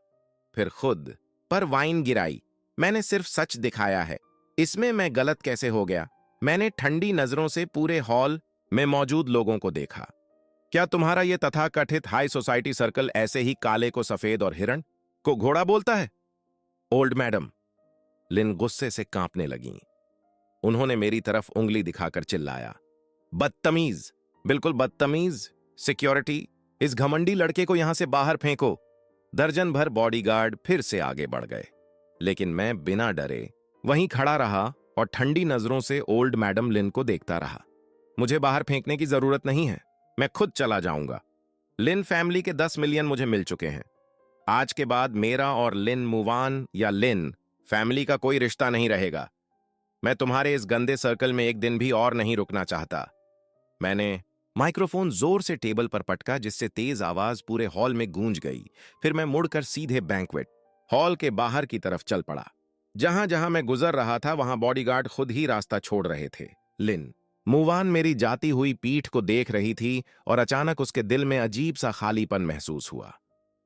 फिर खुद पर वाइन गिराई। मैंने सिर्फ सच दिखाया है। इसमें मैं गलत कैसे हो गया? मैंने ठंडी नजरों से पूरे हॉल में मौजूद लोगों को देखा। क्या तुम्हारा यह तथाकथित हाई सोसाइटी सर्कल ऐसे ही काले को सफेद और हिरण को घोड़ा बोलता है? ओल्ड मैडम, लिन गुस्से से कांपने लगीं। उन्होंने मेरी तरफ उंगली दिखाकर चिल्लाया, बदतमीज, बिल्कुल बदतमीज। सिक्योरिटी, इस घमंडी लड़के को यहां से बाहर फेंको। दर्जन भर बॉडीगार्ड फिर से आगे बढ़ गए, लेकिन मैं बिना डरे वहीं खड़ा रहा और ठंडी नजरों से ओल्ड मैडम लिन को देखता रहा। मुझे बाहर फेंकने की जरूरत नहीं है, मैं खुद चला जाऊंगा। लिन फैमिली के 10 मिलियन मुझे मिल चुके हैं। आज के बाद मेरा और लिन मुवान या लिन फैमिली का कोई रिश्ता नहीं रहेगा। मैं तुम्हारे इस गंदे सर्कल में एक दिन भी और नहीं रुकना चाहता। मैंने माइक्रोफोन जोर से टेबल पर पटका, जिससे तेज आवाज पूरे हॉल में गूंज गई। फिर मैं मुड़कर सीधे बैंक्वेट हॉल के बाहर की तरफ चल पड़ा। जहां जहां मैं गुजर रहा था वहां बॉडीगार्ड खुद ही रास्ता छोड़ रहे थे। लिन मुवान मेरी जाती हुई पीठ को देख रही थी और अचानक उसके दिल में अजीब सा खालीपन महसूस हुआ,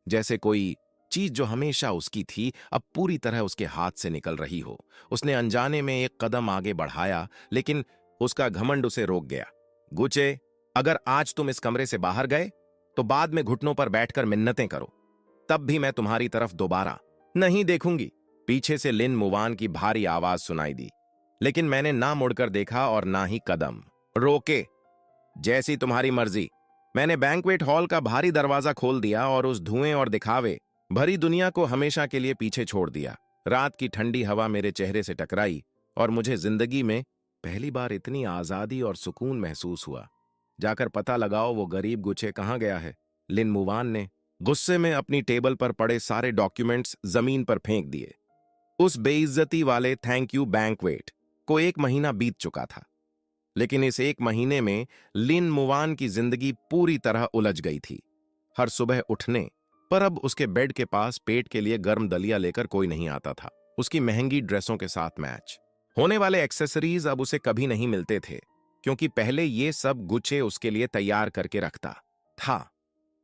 जैसे कोई चीज जो हमेशा उसकी थी अब पूरी तरह उसके हाथ से निकल रही हो। उसने अनजाने में एक कदम आगे बढ़ाया, लेकिन उसका घमंड उसे रोक गया। गुचे, अगर आज तुम इस कमरे से बाहर गए तो बाद में घुटनों पर बैठकर मिन्नतें करो, तब भी मैं तुम्हारी तरफ दोबारा नहीं देखूंगी। पीछे से लिन मुवान की भारी आवाज सुनाई दी, लेकिन मैंने ना मुड़कर देखा और ना ही कदम रोके। जैसी तुम्हारी मर्जी। मैंने बैंक्वेट हॉल का भारी दरवाजा खोल दिया और उस धुएं और दिखावे भरी दुनिया को हमेशा के लिए पीछे छोड़ दिया। रात की ठंडी हवा मेरे चेहरे से टकराई और मुझे जिंदगी में पहली बार इतनी आजादी और सुकून महसूस हुआ। जाकर पता लगाओ वो गरीब गुच्छे कहाँ गया है। लिन मुवान ने गुस्से में अपनी टेबल पर पड़े सारे डॉक्यूमेंट्स जमीन पर फेंक दिए। उस बेइज्जती वाले थैंक यू बैंक्वेट को 1 महीना बीत चुका था, लेकिन इस 1 महीने में लिन मुवान की जिंदगी पूरी तरह उलझ गई थी। हर सुबह उठने पर अब उसके बेड के पास पेट के लिए गर्म दलिया लेकर कोई नहीं आता था। उसकी महंगी ड्रेसों के साथ मैच होने वाले एक्सेसरीज अब उसे कभी नहीं मिलते थे, क्योंकि पहले ये सब गुच्छे उसके लिए तैयार करके रखता था।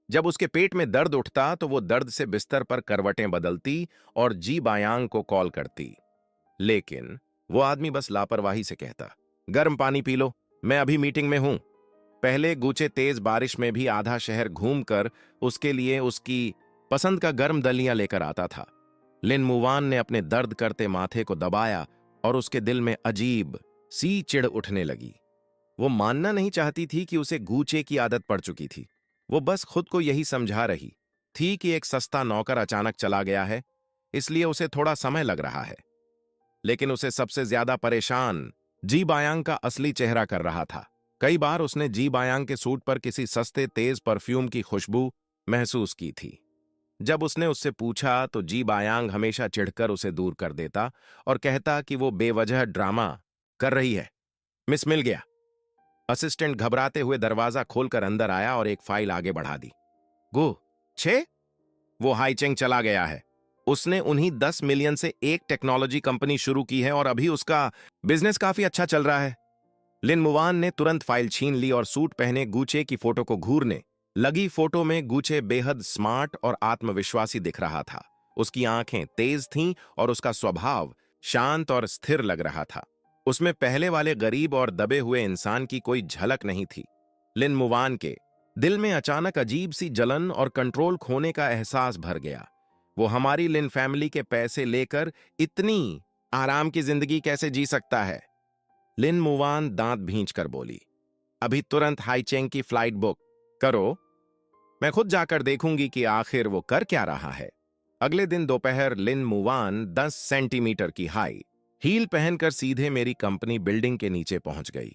जब उसके पेट में दर्द उठता तो वो दर्द से बिस्तर पर करवटें बदलती और जी बायांग को कॉल करती, लेकिन वो आदमी बस लापरवाही से कहता, गर्म पानी पी लो, मैं अभी मीटिंग में हूं। पहले गुचे तेज बारिश में भी आधा शहर घूमकर उसके लिए उसकी पसंद का गर्म दलिया लेकर आता था। लिन मुवान ने अपने दर्द करते माथे को दबाया और उसके दिल में अजीब सी चिढ़ उठने लगी। वो मानना नहीं चाहती थी कि उसे गूचे की आदत पड़ चुकी थी। वो बस खुद को यही समझा रही थी कि एक सस्ता नौकर अचानक चला गया है, इसलिए उसे थोड़ा समय लग रहा है। लेकिन उसे सबसे ज्यादा परेशान जी बायांग का असली चेहरा कर रहा था। कई बार उसने जी बायांग के सूट पर किसी सस्ते तेज परफ्यूम की खुशबू महसूस की थी। जब उसने उससे पूछा तो जी बायांग हमेशा चिढ़कर उसे दूर कर देता और कहता कि वो बेवजह ड्रामा कर रही है। मिस मिल गया। असिस्टेंट घबराते हुए दरवाजा खोलकर अंदर आया और एक फाइल आगे बढ़ा दी। गो 6, वो हाईचेंग चला गया है। उसने उन्हीं 10 मिलियन से एक टेक्नोलॉजी कंपनी शुरू की है और अभी उसका बिजनेस काफी अच्छा चल रहा है। लिन मुवान ने तुरंत फाइल छीन ली और सूट पहने गूचे की फोटो को घूरने लगी। फोटो में गूचे बेहद स्मार्ट और आत्मविश्वासी दिख रहा था। उसकी आंखें तेज थीं और उसका स्वभाव शांत और स्थिर लग रहा था। उसमें पहले वाले गरीब और दबे हुए इंसान की कोई झलक नहीं थी। लिन मुवान के दिल में अचानक अजीब सी जलन और कंट्रोल खोने का एहसास भर गया। वो हमारी लिन फैमिली के पैसे लेकर इतनी आराम की जिंदगी कैसे जी सकता है? लिन मुवान दांत भींच कर बोली, अभी तुरंत हाईचेंग की फ्लाइट बुक करो। मैं खुद जाकर देखूंगी कि आखिर वो कर क्या रहा है। अगले दिन दोपहर लिन मुवान 10 सेंटीमीटर की हाई हील पहनकर सीधे मेरी कंपनी बिल्डिंग के नीचे पहुंच गई।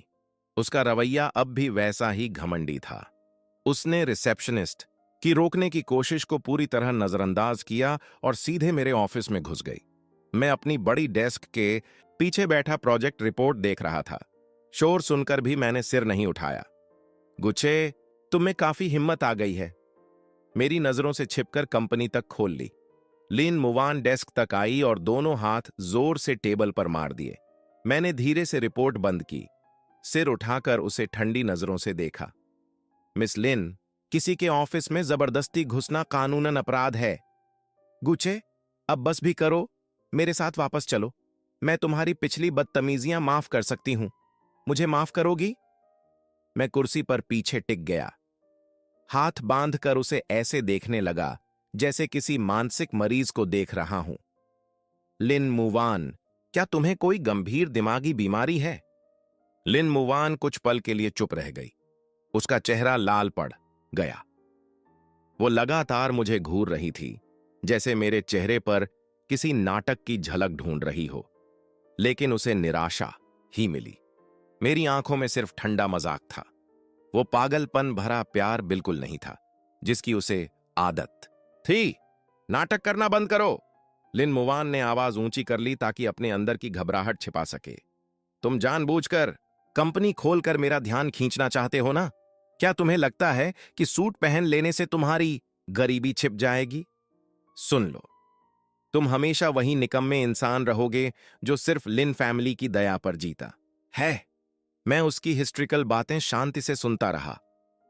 उसका रवैया अब भी वैसा ही घमंडी था। उसने रिसेप्शनिस्ट की रोकने की कोशिश को पूरी तरह नजरअंदाज किया और सीधे मेरे ऑफिस में घुस गई। मैं अपनी बड़ी डेस्क के पीछे बैठा प्रोजेक्ट रिपोर्ट देख रहा था। शोर सुनकर भी मैंने सिर नहीं उठाया। गुच्छे, तुम में काफी हिम्मत आ गई है। मेरी नजरों से छिपकर कंपनी तक खोल ली। लिन मुवान डेस्क तक आई और दोनों हाथ जोर से टेबल पर मार दिए। मैंने धीरे से रिपोर्ट बंद की, सिर उठाकर उसे ठंडी नजरों से देखा। मिस लिन, किसी के ऑफिस में जबरदस्ती घुसना कानूनन अपराध है। गुच्छे, अब बस भी करो, मेरे साथ वापस चलो। मैं तुम्हारी पिछली बदतमीजियां माफ कर सकती हूं। मुझे माफ करोगी? मैं कुर्सी पर पीछे टिक गया, हाथ बांधकर उसे ऐसे देखने लगा जैसे किसी मानसिक मरीज को देख रहा हूं। लिन मुवान, क्या तुम्हें कोई गंभीर दिमागी बीमारी है? लिन मुवान कुछ पल के लिए चुप रह गई। उसका चेहरा लाल पड़ गया। वो लगातार मुझे घूर रही थी, जैसे मेरे चेहरे पर किसी नाटक की झलक ढूंढ रही हो। लेकिन उसे निराशा ही मिली। मेरी आंखों में सिर्फ ठंडा मजाक था। वो पागलपन भरा प्यार बिल्कुल नहीं था, जिसकी उसे आदत थी। नाटक करना बंद करो। लिन मुवान ने आवाज ऊंची कर ली ताकि अपने अंदर की घबराहट छिपा सके। तुम जानबूझकर कंपनी खोलकर मेरा ध्यान खींचना चाहते हो ना? क्या तुम्हें लगता है कि सूट पहन लेने से तुम्हारी गरीबी छिप जाएगी? सुन लो, तुम हमेशा वही निकम्मे इंसान रहोगे जो सिर्फ लिन फैमिली की दया पर जीता है। मैं उसकी हिस्ट्रिकल बातें शांति से सुनता रहा।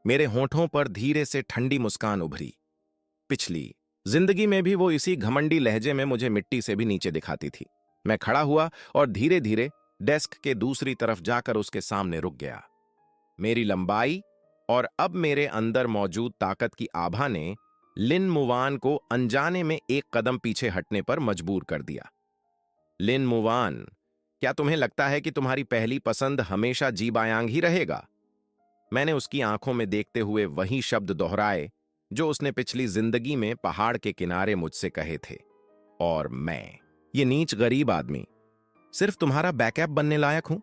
मेरे होठों पर धीरे से ठंडी मुस्कान उभरी। पिछली जिंदगी में भी वो इसी घमंडी लहजे में मुझे मिट्टी से भी नीचे दिखाती थी। मैं खड़ा हुआ और धीरे धीरे डेस्क के दूसरी तरफ जाकर उसके सामने रुक गया। मेरी लंबाई और अब मेरे अंदर मौजूद ताकत की आभा ने लिन मुवान को अनजाने में एक कदम पीछे हटने पर मजबूर कर दिया। लिन मुवान, क्या तुम्हें लगता है कि तुम्हारी पहली पसंद हमेशा जी बायांग ही रहेगा? मैंने उसकी आंखों में देखते हुए वही शब्द दोहराए जो उसने पिछली जिंदगी में पहाड़ के किनारे मुझसे कहे थे। और मैं, ये नीच गरीब आदमी, सिर्फ तुम्हारा बैकअप बनने लायक हूं?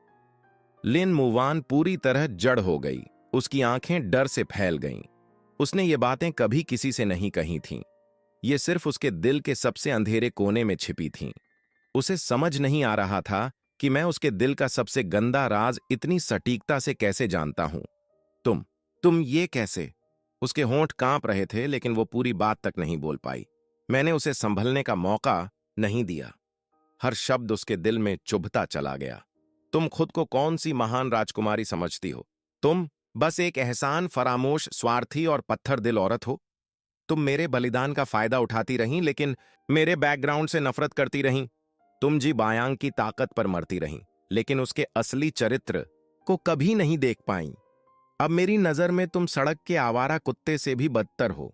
लिन मुवान पूरी तरह जड़ हो गई। उसकी आंखें डर से फैल गईं। उसने ये बातें कभी किसी से नहीं कही थीं। ये सिर्फ उसके दिल के सबसे अंधेरे कोने में छिपी थीं। उसे समझ नहीं आ रहा था कि मैं उसके दिल का सबसे गंदा राज इतनी सटीकता से कैसे जानता हूं। तुम ये कैसे? उसके होंठ कांप रहे थे, लेकिन वो पूरी बात तक नहीं बोल पाई। मैंने उसे संभलने का मौका नहीं दिया। हर शब्द उसके दिल में चुभता चला गया। तुम खुद को कौन सी महान राजकुमारी समझती हो? तुम बस एक एहसान फरामोश, स्वार्थी और पत्थर दिल औरत हो। तुम मेरे बलिदान का फायदा उठाती रहीं, लेकिन मेरे बैकग्राउंड से नफरत करती रहीं। तुम जी बायांग की ताकत पर मरती रहीं, लेकिन उसके असली चरित्र को कभी नहीं देख पाईं। अब मेरी नजर में तुम सड़क के आवारा कुत्ते से भी बदतर हो।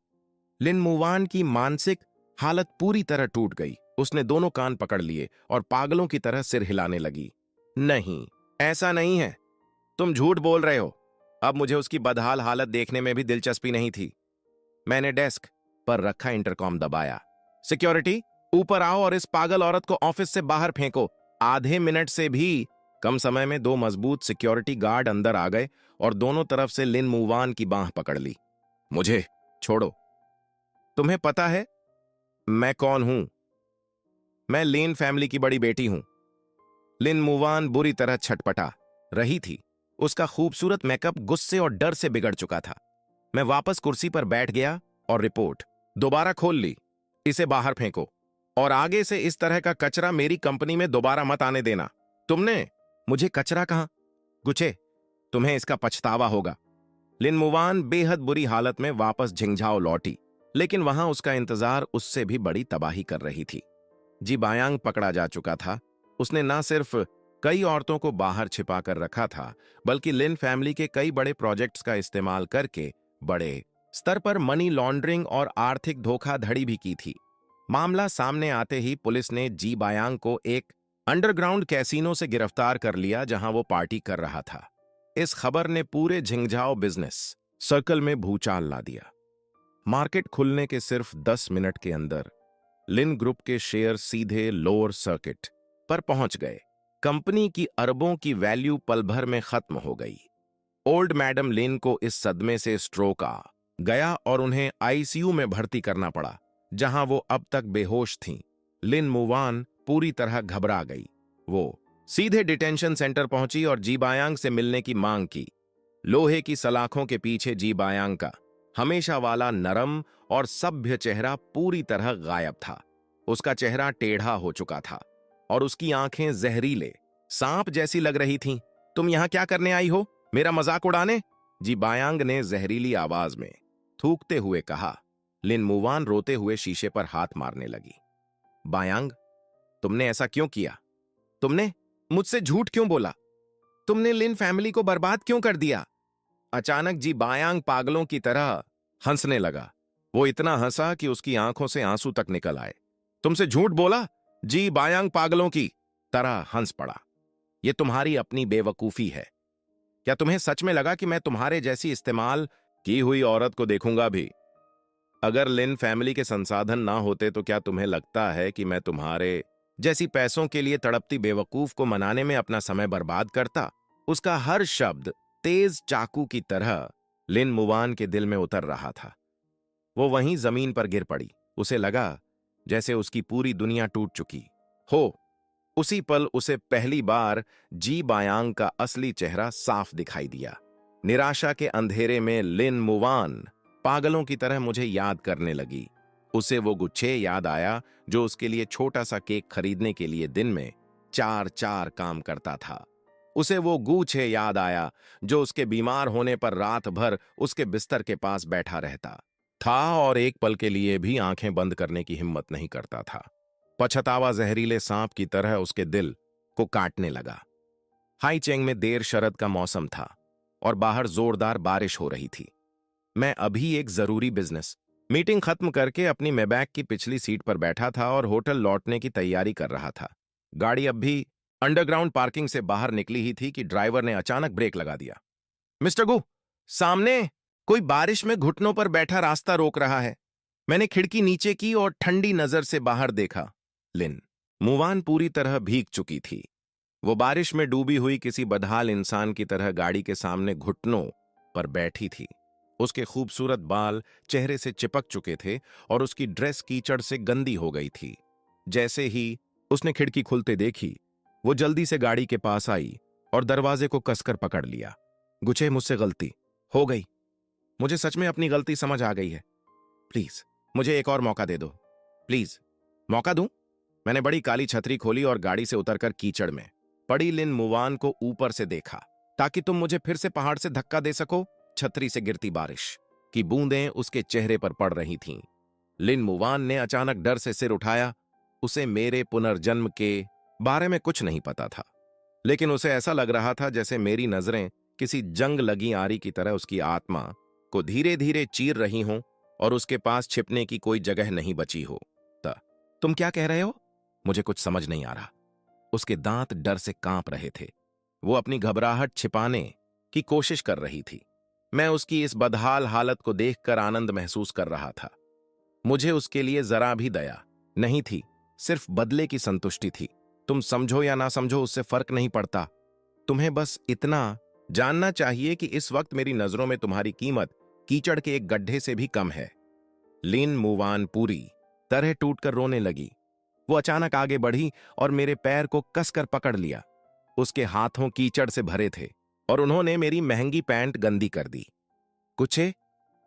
लिन मुवान की मानसिक हालत पूरी तरह टूट गई। उसने दोनों कान पकड़ लिए और पागलों की तरह सिर हिलाने लगी। नहीं, ऐसा नहीं है। तुम झूठ बोल रहे हो। अब मुझे उसकी बदहाल हालत देखने में भी दिलचस्पी नहीं थी। मैंने डेस्क पर रखा इंटरकॉम दबाया। सिक्योरिटी, ऊपर आओ और इस पागल औरत को ऑफिस से बाहर फेंको। आधे मिनट से भी कम समय में 2 मजबूत सिक्योरिटी गार्ड अंदर आ गए और दोनों तरफ से लिन मुवान की बांह पकड़ ली। मुझे छोड़ो। तुम्हें पता है मैं कौन हूं? मैं लिन फैमिली की बड़ी बेटी हूं। लिन मुवान बुरी तरह छटपटा रही थी। उसका खूबसूरत मेकअप गुस्से और डर से बिगड़ चुका था। मैं वापस कुर्सी पर बैठ गया और रिपोर्ट दोबारा खोल ली। इसे बाहर फेंको और आगे से इस तरह का कचरा मेरी कंपनी में दोबारा मत आने देना। तुमने मुझे कचरा कहा? गुचे, तुम्हें इसका पछतावा होगा। लिन मुवान बेहद बुरी हालत में वापस झिंगझाओ लौटी, लेकिन वहां उसका इंतजार उससे भी बड़ी तबाही कर रही थी। जी बायांग पकड़ा जा चुका था। उसने ना सिर्फ कई औरतों को बाहर छिपा कर रखा था, बल्कि लिन फैमिली के कई बड़े प्रोजेक्ट्स का इस्तेमाल करके बड़े स्तर पर मनी लॉन्ड्रिंग और आर्थिक धोखाधड़ी भी की थी। मामला सामने आते ही पुलिस ने जी बायांग को एक अंडरग्राउंड कैसीनो से गिरफ्तार कर लिया, जहां वो पार्टी कर रहा था। इस खबर ने पूरे झिंगझाओ बिजनेस सर्कल में भूचाल ला दिया। मार्केट खुलने के सिर्फ 10 मिनट के अंदर लिन ग्रुप के शेयर सीधे लोअर सर्किट पर पहुंच गए। कंपनी की अरबों की वैल्यू पल भर में खत्म हो गई। ओल्ड मैडम लिन को इस सदमे से स्ट्रोक आ गया और उन्हें आईसीयू में भर्ती करना पड़ा, जहां वो अब तक बेहोश थीं। लिन मुवान पूरी तरह घबरा गई। वो सीधे डिटेंशन सेंटर पहुंची और जी बायांग से मिलने की मांग की। लोहे की सलाखों के पीछे जी बायांग का हमेशा वाला नरम और सभ्य चेहरा पूरी तरह गायब था। उसका चेहरा टेढ़ा हो चुका था और उसकी आंखें जहरीले सांप जैसी लग रही थीं। तुम यहां क्या करने आई हो? मेरा मजाक उड़ाने? जी बायांग ने जहरीली आवाज में थूकते हुए कहा। लिन मुवान रोते हुए शीशे पर हाथ मारने लगी। बायांग, तुमने ऐसा क्यों किया? तुमने मुझसे झूठ क्यों बोला? तुमने लिन फैमिली को बर्बाद क्यों कर दिया? अचानक जी बायांग पागलों की तरह हंसने लगा। वो इतना हंसा कि उसकी आंखों से आंसू तक निकल आए। तुमसे झूठ बोला? जी बायांग पागलों की तरह हंस पड़ा। यह तुम्हारी अपनी बेवकूफी है। क्या तुम्हें सच में लगा कि मैं तुम्हारे जैसी इस्तेमाल की हुई औरत को देखूंगा भी? अगर लिन फैमिली के संसाधन ना होते तो क्या तुम्हें लगता है कि मैं तुम्हारे जैसी पैसों के लिए तड़पती बेवकूफ को मनाने में अपना समय बर्बाद करता? उसका हर शब्द तेज चाकू की तरह लिन मुवान के दिल में उतर रहा था। वो वहीं जमीन पर गिर पड़ी। उसे लगा जैसे उसकी पूरी दुनिया टूट चुकी हो। उसी पल उसे पहली बार जी बायांग का असली चेहरा साफ दिखाई दिया। निराशा के अंधेरे में लिन मुवान पागलों की तरह मुझे याद करने लगी। उसे वो गुच्छे याद आया जो उसके लिए छोटा सा केक खरीदने के लिए दिन में 4-4 काम करता था। उसे वो गुच्छे याद आया जो उसके बीमार होने पर रात भर उसके बिस्तर के पास बैठा रहता था और एक पल के लिए भी आंखें बंद करने की हिम्मत नहीं करता था। पछतावा जहरीले सांप की तरह उसके दिल को काटने लगा। हाईचेंग में देर शरद का मौसम था और बाहर जोरदार बारिश हो रही थी। मैं अभी एक जरूरी बिजनेस मीटिंग खत्म करके अपनी मेबैक की पिछली सीट पर बैठा था और होटल लौटने की तैयारी कर रहा था। गाड़ी अब भी अंडरग्राउंड पार्किंग से बाहर निकली ही थी कि ड्राइवर ने अचानक ब्रेक लगा दिया। मिस्टर गु, सामने कोई बारिश में घुटनों पर बैठा रास्ता रोक रहा है। मैंने खिड़की नीचे की और ठंडी नजर से बाहर देखा। लिन मुवान पूरी तरह भीग चुकी थी। वो बारिश में डूबी हुई किसी बदहाल इंसान की तरह गाड़ी के सामने घुटनों पर बैठी थी। उसके खूबसूरत बाल चेहरे से चिपक चुके थे और उसकी ड्रेस कीचड़ से गंदी हो गई थी। जैसे ही उसने खिड़की खुलते देखी, वो जल्दी से गाड़ी के पास आई और दरवाजे को कसकर पकड़ लिया। गुच्छे, मुझसे गलती हो गई। मुझे सच में अपनी गलती समझ आ गई है। प्लीज मुझे एक और मौका दे दो। प्लीज। मौका दूं? मैंने बड़ी काली छतरी खोली और गाड़ी से उतरकर कीचड़ में पड़ी लिन मुवान को ऊपर से देखा ताकि तुम मुझे फिर से पहाड़ से धक्का दे सको। छतरी से गिरती बारिश की बूंदें उसके चेहरे पर पड़ रही थीं। लिन मुवान ने अचानक डर से सिर उठाया। उसे मेरे पुनर्जन्म के बारे में कुछ नहीं पता था, लेकिन उसे ऐसा लग रहा था जैसे मेरी नजरें किसी जंग लगी आरी की तरह उसकी आत्मा को धीरे धीरे चीर रही हों और उसके पास छिपने की कोई जगह नहीं बची हो। तुम क्या कह रहे हो? मुझे कुछ समझ नहीं आ रहा। उसके दांत डर से कांप रहे थे। वो अपनी घबराहट छिपाने की कोशिश कर रही थी। मैं उसकी इस बदहाल हालत को देखकर आनंद महसूस कर रहा था। मुझे उसके लिए जरा भी दया नहीं थी, सिर्फ बदले की संतुष्टि थी। तुम समझो या ना समझो, उससे फर्क नहीं पड़ता। तुम्हें बस इतना जानना चाहिए कि इस वक्त मेरी नजरों में तुम्हारी कीमत कीचड़ के एक गड्ढे से भी कम है। लिन मुवान पूरी तरह टूटकर रोने लगी। वो अचानक आगे बढ़ी और मेरे पैर को कसकर पकड़ लिया। उसके हाथों कीचड़ से भरे थे और उन्होंने मेरी महंगी पैंट गंदी कर दी। कुछे,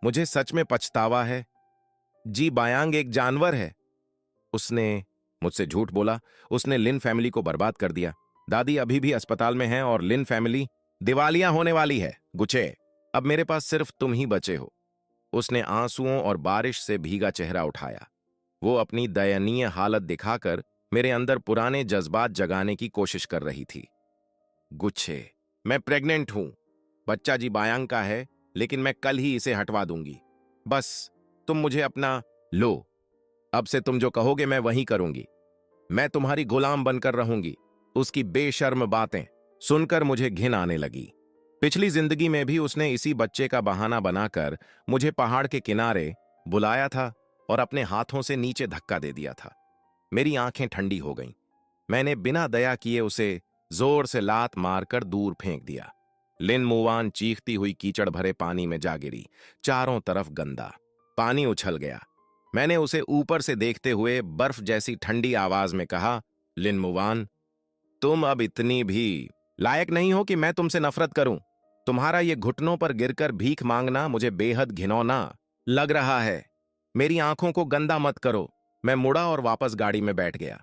मुझे सच में पछतावा है। जी बायांग एक जानवर है। उसने मुझसे झूठ बोला। उसने लिन फैमिली को बर्बाद कर दिया। दादी अभी भी अस्पताल में है और लिन फैमिली दिवालिया होने वाली है। गुच्छे, अब मेरे पास सिर्फ तुम ही बचे हो। उसने आंसुओं और बारिश से भीगा चेहरा उठाया। वो अपनी दयनीय हालत दिखाकर मेरे अंदर पुराने जज्बात जगाने की कोशिश कर रही थी। गुच्छे, मैं प्रेग्नेंट हूं। बच्चा जी बायांग का है, लेकिन मैं कल ही इसे हटवा दूंगी। बस तुम मुझे अपना लो। अब से तुम जो कहोगे मैं वही करूंगी। मैं तुम्हारी गुलाम बनकर रहूंगी। उसकी बेशर्म बातें सुनकर मुझे घिन आने लगी। पिछली जिंदगी में भी उसने इसी बच्चे का बहाना बनाकर मुझे पहाड़ के किनारे बुलाया था और अपने हाथों से नीचे धक्का दे दिया था। मेरी आंखें ठंडी हो गईं। मैंने बिना दया किए उसे जोर से लात मारकर दूर फेंक दिया। लिन मुवान चीखती हुई कीचड़ भरे पानी में जा गिरी। चारों तरफ गंदा पानी उछल गया। मैंने उसे ऊपर से देखते हुए बर्फ जैसी ठंडी आवाज में कहा, लिन मुवान, तुम अब इतनी भी लायक नहीं हो कि मैं तुमसे नफरत करूं। तुम्हारा ये घुटनों पर गिरकर भीख मांगना मुझे बेहद घिनौना लग रहा है। मेरी आंखों को गंदा मत करो। मैं मुड़ा और वापस गाड़ी में बैठ गया।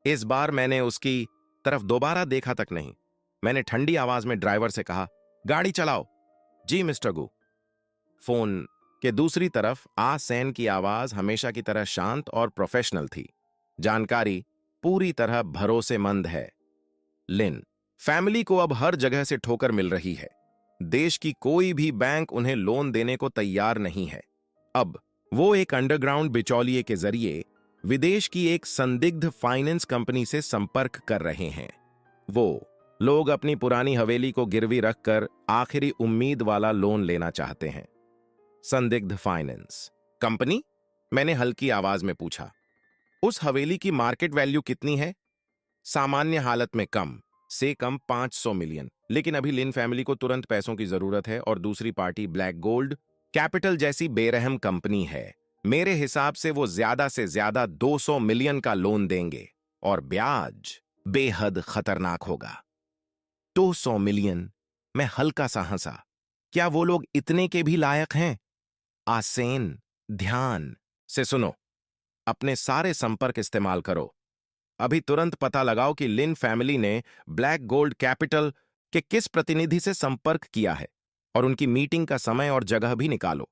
इस बार मैंने उसकी तरफ दोबारा देखा तक नहीं। मैंने ठंडी आवाज में ड्राइवर से कहा, गाड़ी चलाओ। जी मिस्टर गु। फोन के दूसरी तरफ आ सेन की आवाज हमेशा की तरह शांत और प्रोफेशनल थी। जानकारी पूरी तरह भरोसेमंद है। लिन फैमिली को अब हर जगह से ठोकर मिल रही है। देश की कोई भी बैंक उन्हें लोन देने को तैयार नहीं है। अब वो एक अंडरग्राउंड बिचौलिए के जरिए विदेश की एक संदिग्ध फाइनेंस कंपनी से संपर्क कर रहे हैं। वो लोग अपनी पुरानी हवेली को गिरवी रखकर आखिरी उम्मीद वाला लोन लेना चाहते हैं। संदिग्ध फाइनेंस कंपनी? मैंने हल्की आवाज में पूछा। उस हवेली की मार्केट वैल्यू कितनी है? सामान्य हालत में कम से कम 500 मिलियन, लेकिन अभी लिन फैमिली को तुरंत पैसों की जरूरत है और दूसरी पार्टी ब्लैक गोल्ड कैपिटल जैसी बेरहम कंपनी है। मेरे हिसाब से वो ज्यादा से ज्यादा 200 मिलियन का लोन देंगे और ब्याज बेहद खतरनाक होगा। 200 मिलियन? मैं हल्का सा हंसा। क्या वो लोग इतने के भी लायक हैं? आसेन, ध्यान से सुनो। अपने सारे संपर्क इस्तेमाल करो। अभी तुरंत पता लगाओ कि लिन फैमिली ने ब्लैक गोल्ड कैपिटल के किस प्रतिनिधि से संपर्क किया है और उनकी मीटिंग का समय और जगह भी निकालो।